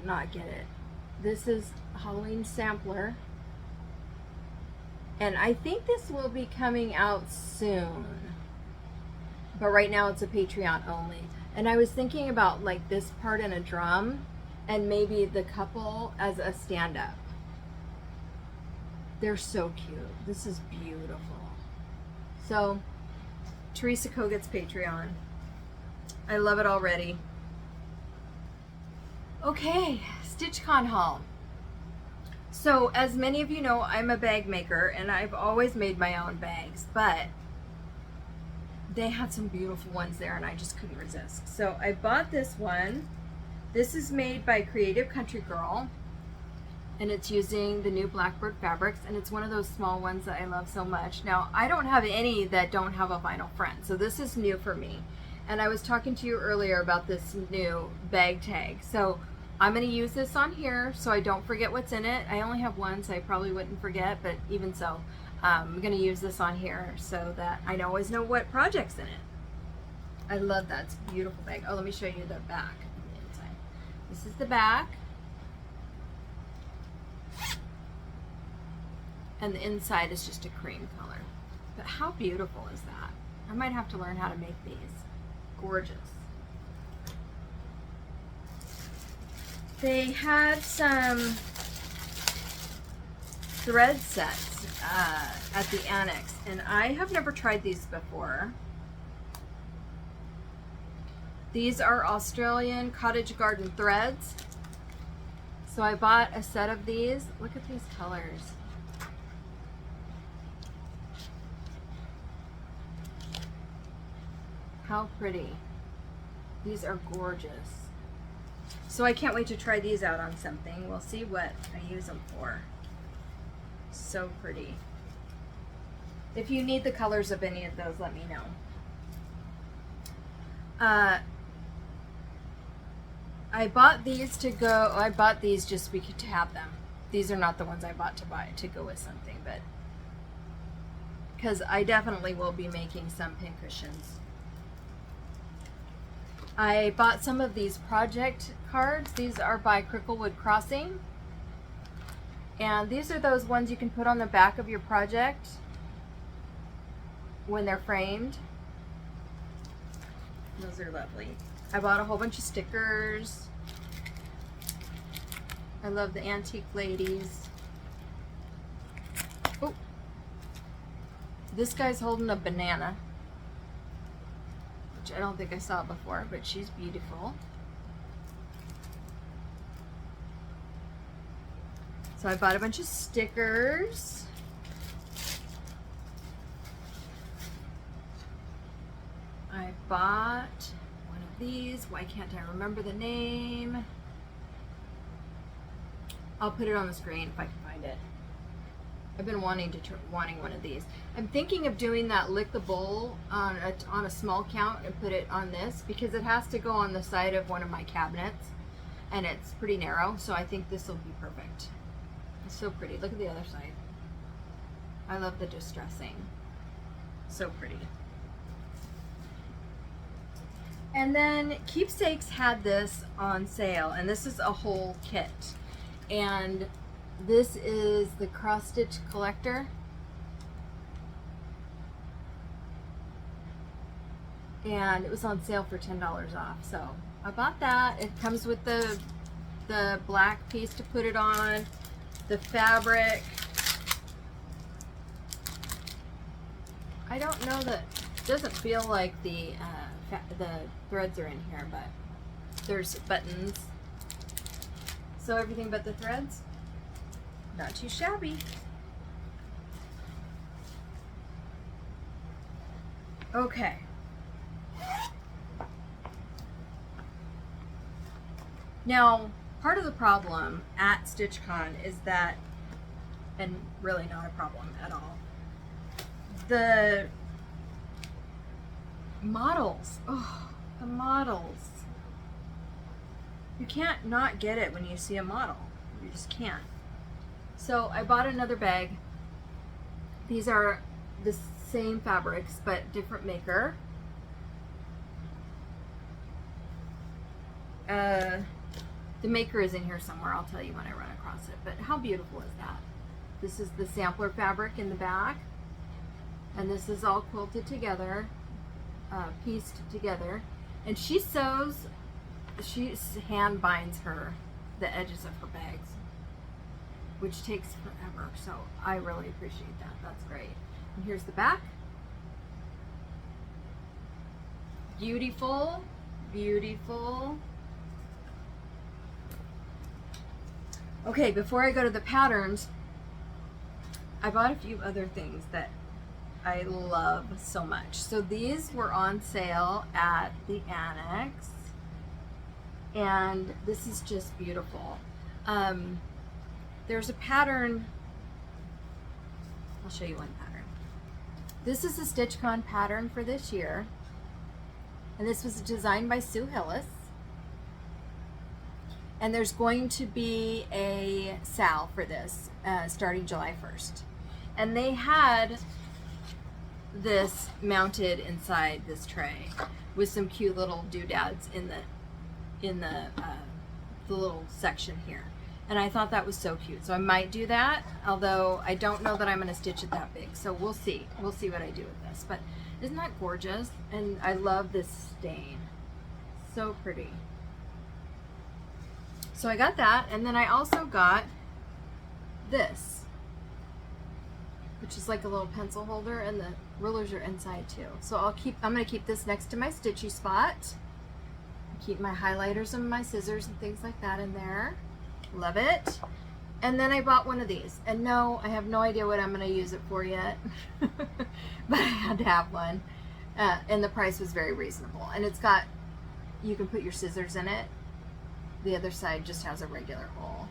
not get it. This is a Halloween sampler. And I think this will be coming out soon. But right now it's a Patreon only. And I was thinking about like this part in a drum and maybe the couple as a stand-up. They're so cute. This is beautiful. So, Teresa Kogut's Patreon. I love it already. Okay, StitchCon haul. So, as many of you know, I'm a bag maker, and I've always made my own bags, but they had some beautiful ones there, and I just couldn't resist. So, I bought this one. This is made by Creative Country Girl, and it's using the new Blackbird fabrics, and it's one of those small ones that I love so much. Now, I don't have any that don't have a vinyl front, so this is new for me. And I was talking to you earlier about this new bag tag. So I'm going to use this on here so I don't forget what's in it. I only have one, so I probably wouldn't forget, but even so, I'm going to use this on here so that I always know what project's in it. I love that. It's a beautiful bag. Oh, let me show you the back and the inside. This is the back. And the inside is just a cream color. But how beautiful is that? I might have to learn how to make these. Gorgeous. They had some thread sets at the Annex, and I have never tried these before. These are Australian cottage garden threads. So I bought a set of these. Look at these colors. How pretty. These are gorgeous. So I can't wait to try these out on something. We'll see what I use them for. So pretty. If you need the colors of any of those, let me know. I bought these to go, I bought these just to have them. These are not the ones I bought to go with something, but because I definitely will be making some pincushions. I bought some of these project cards. These are by Cricklewood Crossing. And these are those ones you can put on the back of your project when they're framed. Those are lovely. I bought a whole bunch of stickers. I love the antique ladies. Oh, this guy's holding a banana, which I don't think I saw before, but she's beautiful. So I bought a bunch of stickers. I bought one of these. Why can't I remember the name? I'll put it on the screen if I can find it. I've been wanting one of these. I'm thinking of doing that lick the bowl on a small count and put it on this because it has to go on the side of one of my cabinets and it's pretty narrow, so I think this will be perfect. It's so pretty. Look at the other side. I love the distressing. So pretty. And then Keepsakes had this on sale, and this is a whole kit. And this is the cross stitch collector. And it was on sale for $10 off. So I bought that. It comes with the black piece to put it on, the fabric. I don't know that, it doesn't feel like the threads are in here, but there's buttons. So everything but the threads. Not too shabby. Okay. Now, part of the problem at StitchCon is that, and really not a problem at all, the models. Oh, the models. You can't not get it when you see a model. You just can't. So I bought another bag. These are the same fabrics, but different maker. The maker is in here somewhere. I'll tell you when I run across it. But how beautiful is that? This is the sampler fabric in the back. And this is all quilted together, pieced together. And she sews, she hand binds the edges of her bags, which takes forever. So I really appreciate that. That's great. And here's the back. Beautiful, beautiful. Okay, before I go to the patterns, I bought a few other things that I love so much. So these were on sale at the Annex, and this is just beautiful. There's a pattern. I'll show you one pattern. This is a StitchCon pattern for this year, and this was designed by Sue Hillis. And there's going to be a sale for this starting July 1st. And they had this mounted inside this tray with some cute little doodads in the little section here. And I thought that was so cute. So I might do that, although I don't know that I'm going to stitch it that big. So we'll see. We'll see what I do with this. But isn't that gorgeous? And I love this stain. So pretty. So I got that, and then I also got this. which is like a little pencil holder, and the rulers are inside too. So I'm gonna keep this next to my stitchy spot. Keep my highlighters and my scissors and things like that in there. Love it. And then I bought one of these, and no, I have no idea what I'm gonna use it for yet, but I had to have one, and the price was very reasonable. And it's got, you can put your scissors in it. The other side just has a regular hole.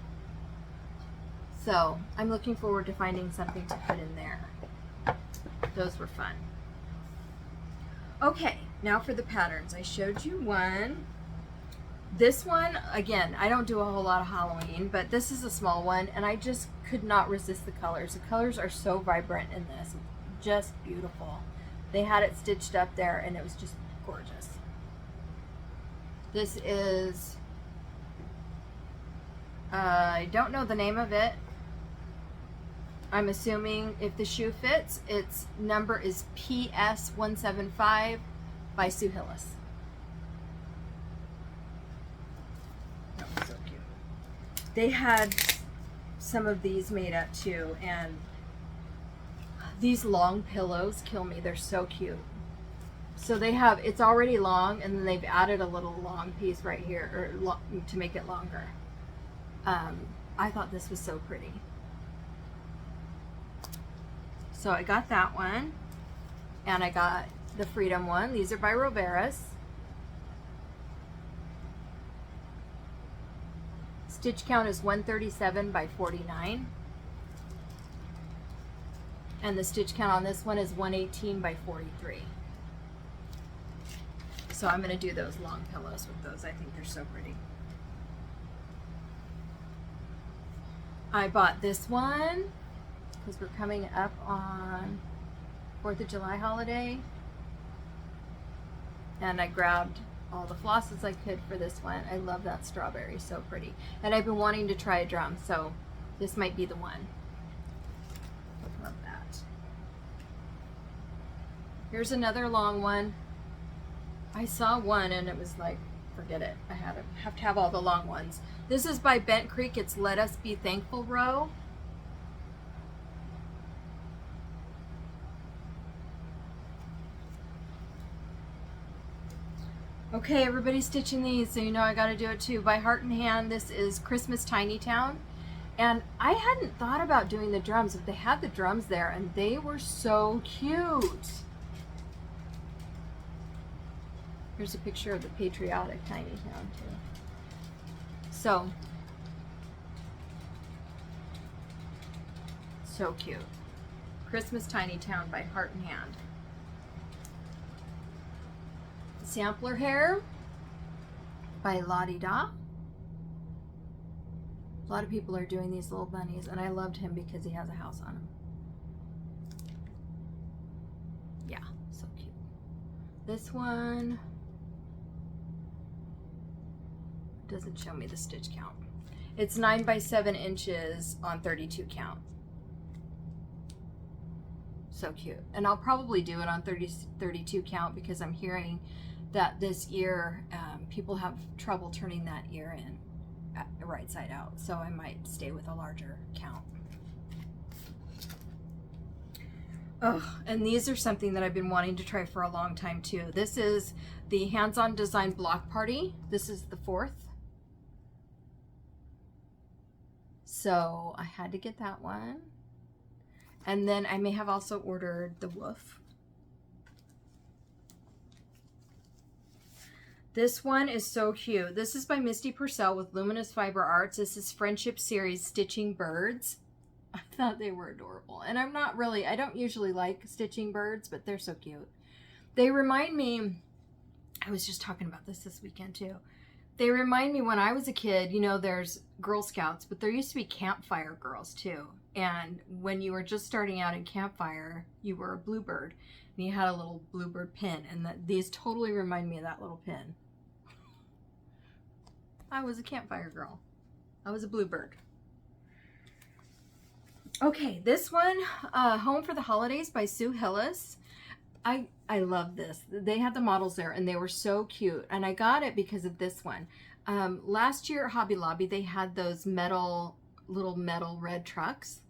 So I'm looking forward to finding something to put in there. Those were fun. Okay, now for the patterns. I showed you one. This one, again, I don't do a whole lot of Halloween, but this is a small one, and I just could not resist the colors. The colors are so vibrant in this. Just beautiful. They had it stitched up there, and it was just gorgeous. This is, I don't know the name of it. I'm assuming if the shoe fits, its number is PS175 by Sue Hillis. That was so cute. They had some of these made up too, and these long pillows kill me. They're so cute. So they have, it's already long, and then they've added a little long piece right here, or to make it longer. I thought this was so pretty. So I got that one, and I got the Freedom one. These are by Roveras. Stitch count is 137 by 49. And the stitch count on this one is 118 by 43. So I'm going to do those long pillows with those. I think they're so pretty. I bought this one because we're coming up on 4th of July holiday. And I grabbed all the flosses I could for this one. I love that strawberry, so pretty. And I've been wanting to try a drum, so this might be the one. Love that. Here's another long one. I saw one and it was like, forget it. I have to have all the long ones. This is by Bent Creek. It's Let Us Be Thankful row. Okay, everybody's stitching these, so you know I gotta do it too. By Heart and Hand, this is Christmas Tiny Town. And I hadn't thought about doing the drums, but they had the drums there and they were so cute. Here's a picture of the patriotic Tiny Town too. So cute. Christmas Tiny Town by Heart and Hand. Sampler Hair by Lottie Da. A lot of people are doing these little bunnies, and I loved him because he has a house on him. Yeah, so cute. This one doesn't show me the stitch count. It's 9 by 7 inches on 32 count. So cute. And I'll probably do it on 32 count because I'm hearing that this ear, people have trouble turning that ear in the right side out. So I might stay with a larger count. Oh, and these are something that I've been wanting to try for a long time too. This is the Hands-On Design Block Party. This is the 4th. So I had to get that one. And then I may have also ordered the Woof. This one is so cute. This is by Misty Purcell with Luminous Fiber Arts. This is Friendship Series Stitching Birds. I thought they were adorable. And I don't usually like stitching birds, but they're so cute. They remind me, I was just talking about this weekend too. They remind me when I was a kid, you know, there's Girl Scouts, but there used to be campfire girls too. And when you were just starting out in campfire, you were a bluebird. And you had a little bluebird pin. And these totally remind me of that little pin. I was a campfire girl. I was a bluebird. Okay, this one, Home for the Holidays by Sue Hillis. I love this. They had the models there and they were so cute. And I got it because of this one. Last year at Hobby Lobby, they had those little metal red trucks.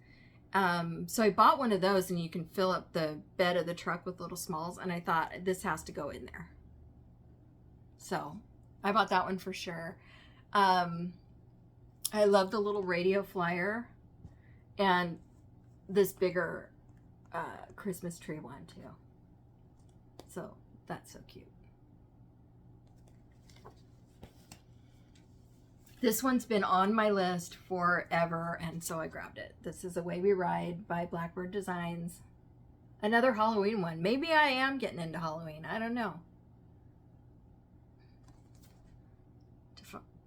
So I bought one of those, and you can fill up the bed of the truck with little smalls, and I thought this has to go in there. So I bought that one for sure. I love the little radio flyer and this bigger Christmas tree one too. So that's so cute. This one's been on my list forever, and so I grabbed it. This is Away We Ride by Blackbird Designs. Another Halloween one. Maybe I am getting into Halloween. I don't know.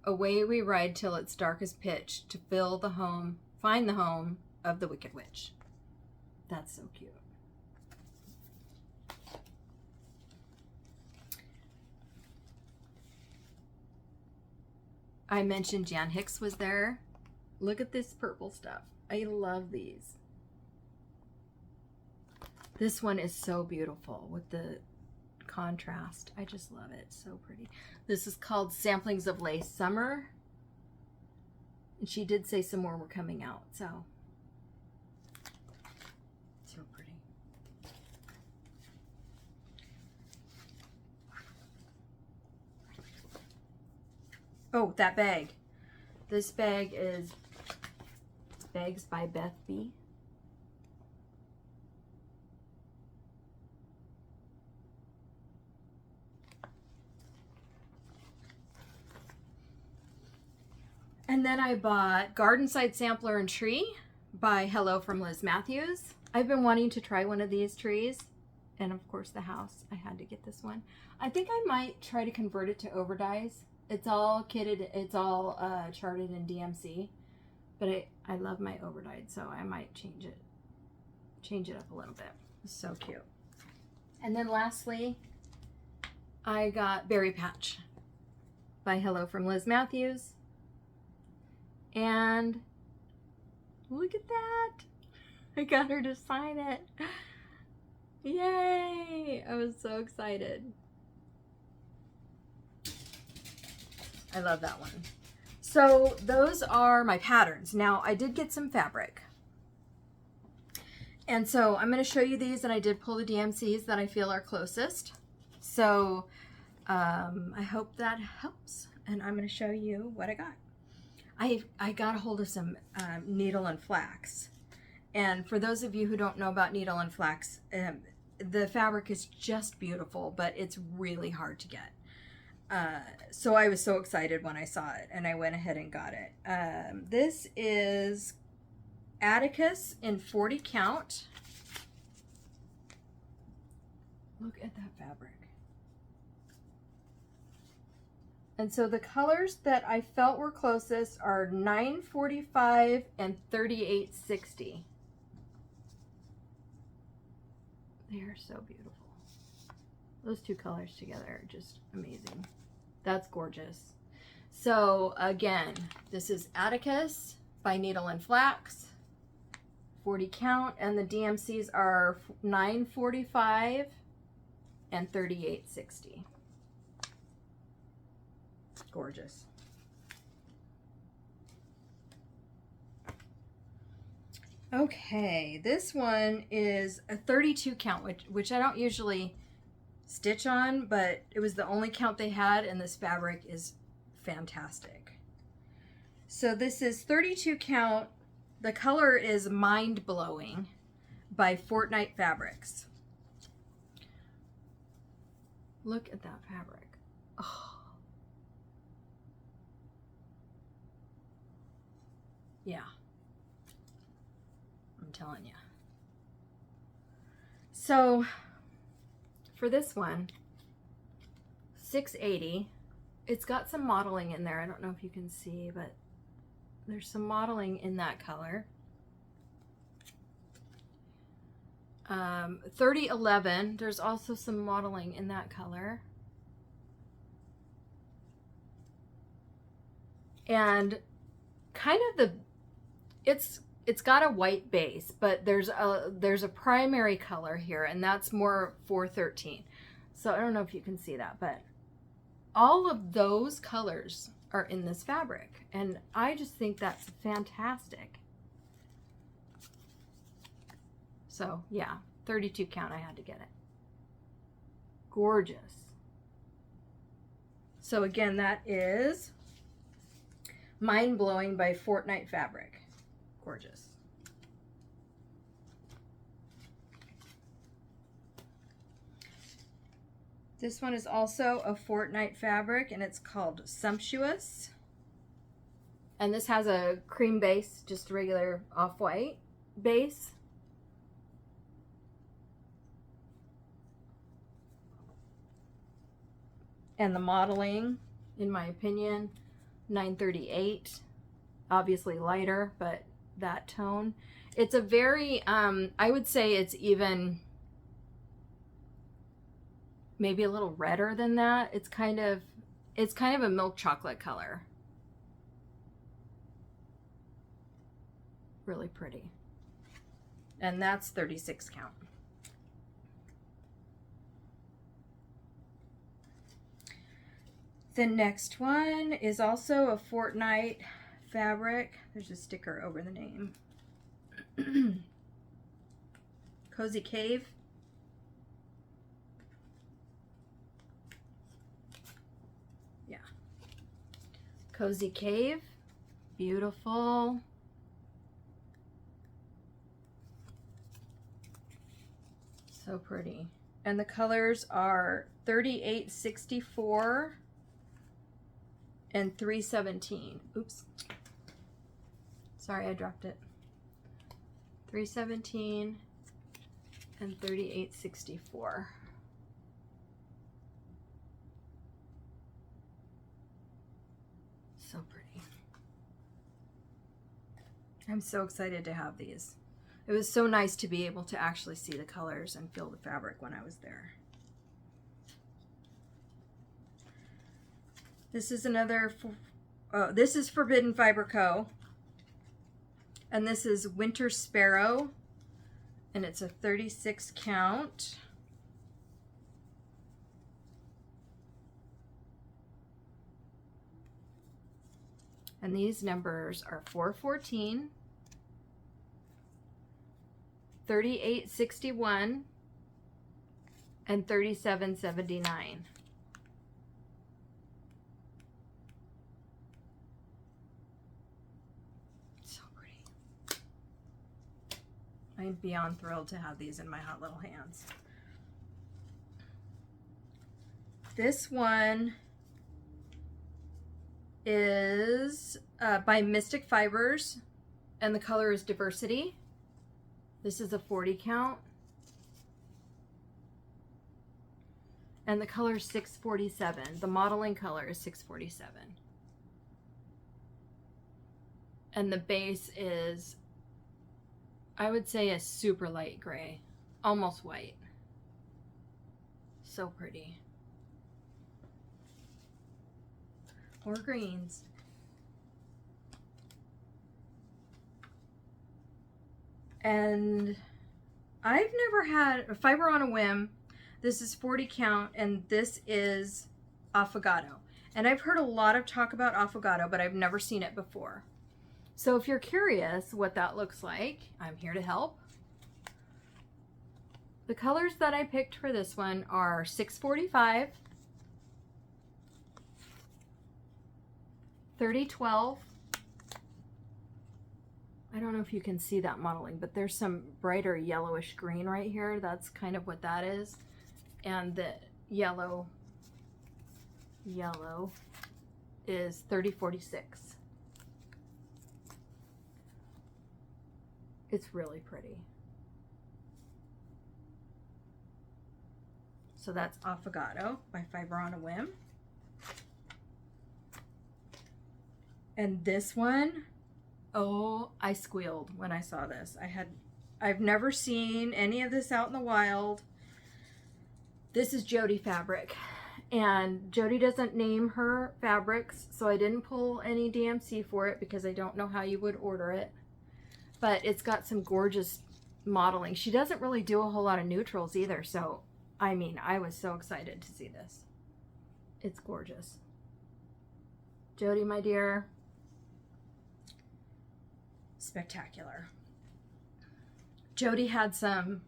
Away we ride till it's dark as pitch to find the home of the Wicked Witch. That's so cute. I mentioned Jan Hicks was there. Look at this purple stuff. I love these. This one is so beautiful with the contrast. I just love it. So pretty. This is called Samplings of Lace Summer. And she did say some more were coming out. So pretty. Oh, that bag. This bag is Bags by Beth B. And then I bought Garden Side Sampler and Tree by Hello from Liz Matthews. I've been wanting to try one of these trees. And of course the house. I had to get this one. I think I might try to convert it to overdyes. It's all kitted, it's all charted in DMC. But I love my overdyed, so I might change it up a little bit. It's so cute. And then lastly, I got Berry Patch by Hello from Liz Matthews. And look at that. I got her to sign it. Yay! I was so excited. I love that one. So those are my patterns. Now I did get some fabric. And so I'm going to show you these, and I did pull the DMCs that I feel are closest. So I hope that helps. And I'm going to show you what I got. I got a hold of some needle and flax. And for those of you who don't know about needle and flax, the fabric is just beautiful, but it's really hard to get. So I was so excited when I saw it, and I went ahead and got it. This is Atticus in 40 count. Look at that fabric. And so the colors that I felt were closest are 945 and 3860. They are so beautiful. Those two colors together are just amazing. That's gorgeous. So again, this is Atticus by Needle and Flax, 40 count, and the DMCs are 945 and 3860. Gorgeous. Okay, this one is a 32 count, which I don't usually stitch on, but it was the only count they had, and this fabric is fantastic. So this is 32 count. The color is Mind Blowing by Fortnite Fabrics. Look at that fabric. Oh. Yeah, I'm telling you. So for this one, $6.80. It's got some modeling in there. I don't know if you can see, but there's some modeling in that color. 3011. There's also some modeling in that color. And kind of it's got a white base, but there's a primary color here, and that's more 413. So I don't know if you can see that, but all of those colors are in this fabric, and I just think that's fantastic. So yeah, 32 count, I had to get it. Gorgeous. So again, that is Mind Blowing by Fortnite Fabric. Gorgeous. This one is also a Fortnite fabric, and it's called Sumptuous. And this has a cream base, just a regular off-white base. And the modeling, in my opinion, 938. Obviously lighter, but that tone. It's a very, I would say it's even maybe a little redder than that. It's kind of a milk chocolate color. Really pretty. And that's 36 count. The next one is also a Fortnite fabric. There's a sticker over the name. Cozy Cave. Yeah. Cozy Cave. Beautiful. So pretty. And the colors are 3864 and 317. Oops. Sorry, I dropped it. 317 and 3864. So pretty. I'm so excited to have these. It was so nice to be able to actually see the colors and feel the fabric when I was there. This is another, this is Forbidden Fiber Co. And this is Winter Sparrow. And it's a 36 count. And these numbers are 414, 3861, and 3779. So pretty. I'm beyond thrilled to have these in my hot little hands. This one is by Mystic Fibers, and the color is Diversity. This is a 40 count. And the color is 647. The modeling color is 647. And the base is, I would say, a super light gray, almost white. So pretty. Or greens. And I've never had a Fiber on a Whim. This is 40 count, and this is Affogato. And I've heard a lot of talk about Affogato, but I've never seen it before. So if you're curious what that looks like, I'm here to help. The colors that I picked for this one are 645, 3012. I don't know if you can see that modeling, but there's some brighter yellowish green right here. That's kind of what that is. And the yellow is 3046. It's really pretty. So that's Affogato by Fiber on a Whim. And this one, oh, I squealed when I saw this. I've never seen any of this out in the wild. This is Jody fabric, and Jody doesn't name her fabrics, so I didn't pull any DMC for it because I don't know how you would order it. But it's got some gorgeous modeling. She doesn't really do a whole lot of neutrals either, so I mean, I was so excited to see this. It's gorgeous. Jody, my dear, spectacular. Jody had some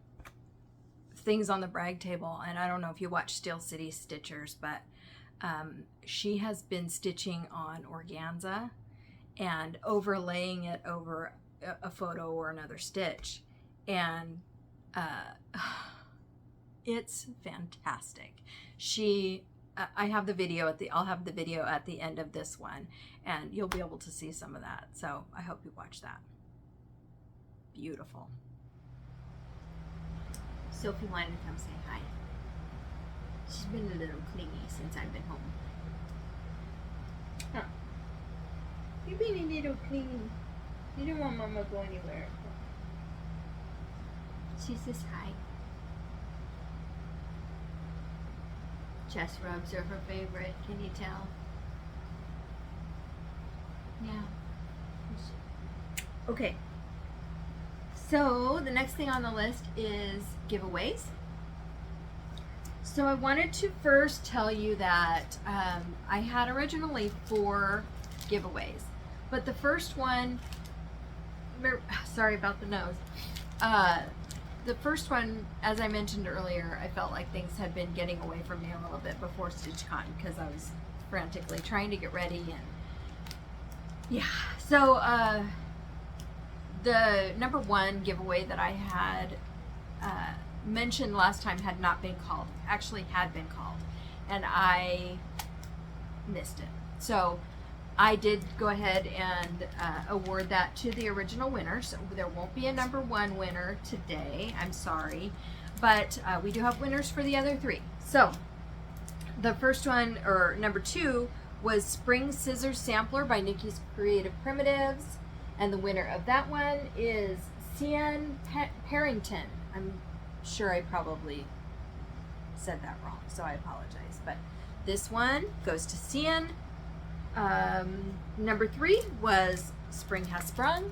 things on the brag table, and I don't know if you watch Steel City Stitchers, but she has been stitching on organza and overlaying it over a photo or another stitch, and it's fantastic. I have the video I'll have the video at the end of this one, and you'll be able to see some of that. So I hope you watch that. Beautiful. Sophie wanted to come say hi. She's been a little clingy since I've been home. Huh. You've been a little clingy. You don't want Mama to go anywhere. She says hi. Chest rubs are her favorite. Can you tell? Yeah. Okay. So the next thing on the list is giveaways. So I wanted to first tell you that I had originally 4 giveaways, but the first one, sorry about the nose, the first one, as I mentioned earlier, I felt like things had been getting away from me a little bit before StitchCon because I was frantically trying to get ready, and yeah, so the number 1 giveaway that I had mentioned last time had not been called, actually had been called, and I missed it. So I did go ahead and award that to the original winner. So there won't be a number 1 winner today, I'm sorry, but we do have winners for the other 3. So the first one, or number 2, was Spring Scissors Sampler by Nikki's Creative Primitives, and the winner of that one is Cian Parrington. I'm sure I probably said that wrong, so I apologize, but this one goes to Cian. Number 3 was Spring Has Sprung,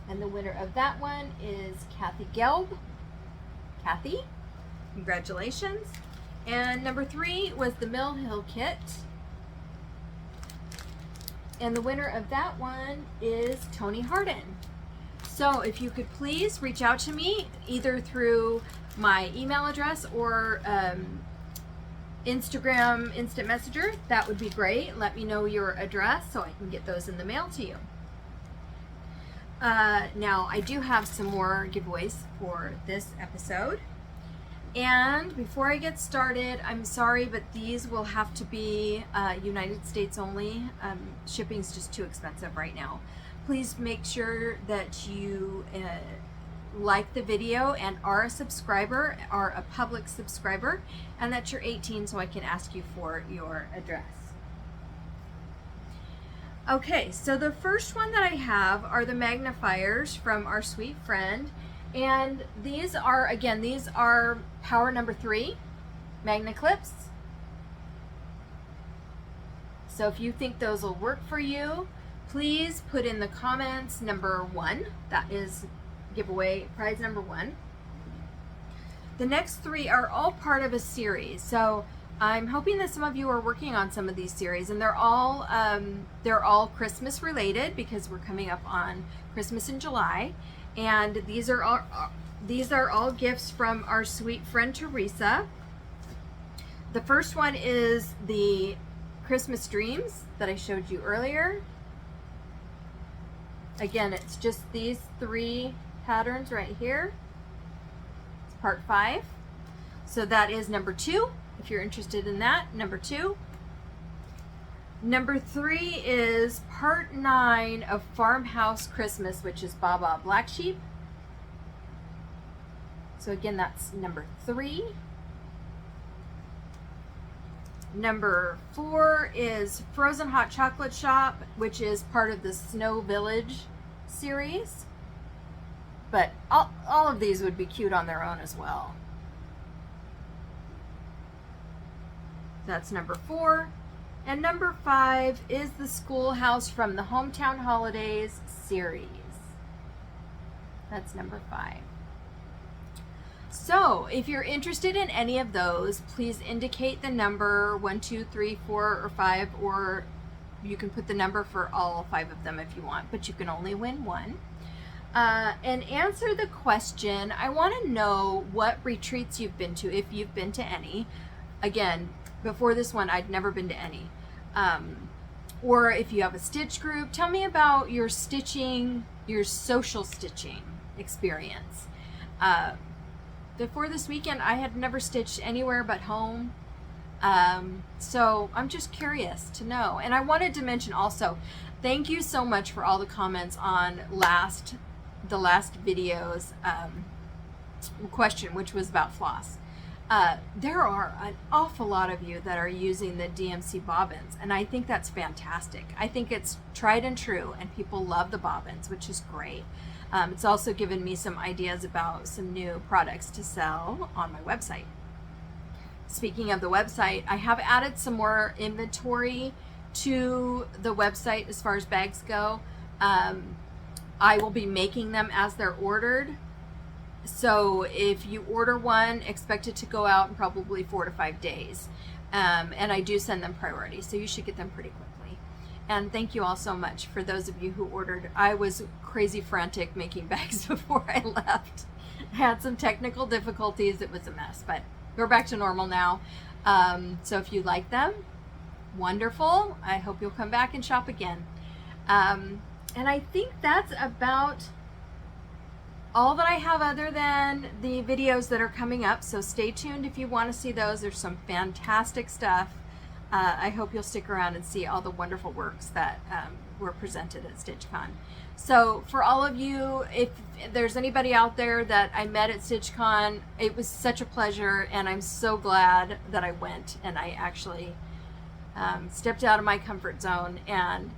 and the winner of that one is Kathy Gelb. Kathy, congratulations. And number 3 was the Mill Hill Kit, and the winner of that one is Tony Harden. So if you could please reach out to me either through my email address or Instagram Instant Messenger, that would be great. Let me know your address so I can get those in the mail to you. Now I do have some more giveaways for this episode, and before I get started, I'm sorry, but these will have to be United States only. Shipping's just too expensive right now. Please make sure that you like the video and are a subscriber, are a public subscriber, and that you're 18 so I can ask you for your address. Okay, so the first one that I have are the magnifiers from our sweet friend, and these are, again, these are power number 3 magna clips. So if you think those will work for you, please put in the comments number 1. That is giveaway prize number 1. The next 3 are all part of a series, so I'm hoping that some of you are working on some of these series, and they're all Christmas related because we're coming up on Christmas in July, and these are all gifts from our sweet friend Teresa. The first one is the Christmas Dreams that I showed you earlier. Again, it's just these 3 patterns right here. It's part 5. So that is number 2, if you're interested in that, number 2. Number 3 is part 9 of Farmhouse Christmas, which is Baba Black Sheep. So again, that's number 3. Number 4 is Frozen Hot Chocolate Shop, which is part of the Snow Village series. But all of these would be cute on their own as well. That's number 4. And number 5 is the Schoolhouse from the Hometown Holidays series. That's number 5. So if you're interested in any of those, please indicate the number 1, 2, 3, 4, or 5, or you can put the number for all 5 of them if you want, but you can only win 1. and answer the question. I want to know what retreats you've been to, if you've been to any. Again, before this one, I'd never been to any. Or if you have a stitch group, tell me about your stitching, your social stitching experience. Before this weekend, I had never stitched anywhere but home. So I'm just curious to know. And I wanted to mention also, thank you so much for all the comments on the last video's question, which was about floss. There are an awful lot of you that are using the DMC bobbins, and I think that's fantastic. I think it's tried and true, and people love the bobbins, which is great. It's also given me some ideas about some new products to sell on my website. Speaking of the website, I have added some more inventory to the website as far as bags go. I will be making them as they're ordered. So if you order one, expect it to go out in probably 4 to 5 days. And I do send them priority, so you should get them pretty quickly. And thank you all so much for those of you who ordered. I was crazy frantic making bags before I left. I had some technical difficulties. It was a mess, but we're back to normal now. So if you like them, wonderful. I hope you'll come back and shop again. And I think that's about all that I have other than the videos that are coming up. So stay tuned if you want to see those. There's some fantastic stuff. I hope you'll stick around and see all the wonderful works that were presented at StitchCon. So for all of you, if there's anybody out there that I met at StitchCon, it was such a pleasure, and I'm so glad that I went and I actually stepped out of my comfort zone. And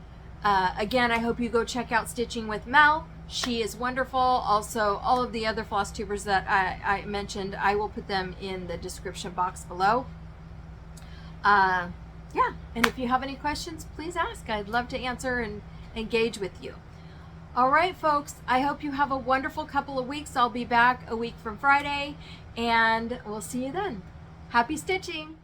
again, I hope you go check out Stitching with Mel. She is wonderful. Also, all of the other Flosstubers that I mentioned, I will put them in the description box below. Yeah, and if you have any questions, please ask. I'd love to answer and engage with you. All right, folks, I hope you have a wonderful couple of weeks. I'll be back a week from Friday, and we'll see you then. Happy stitching!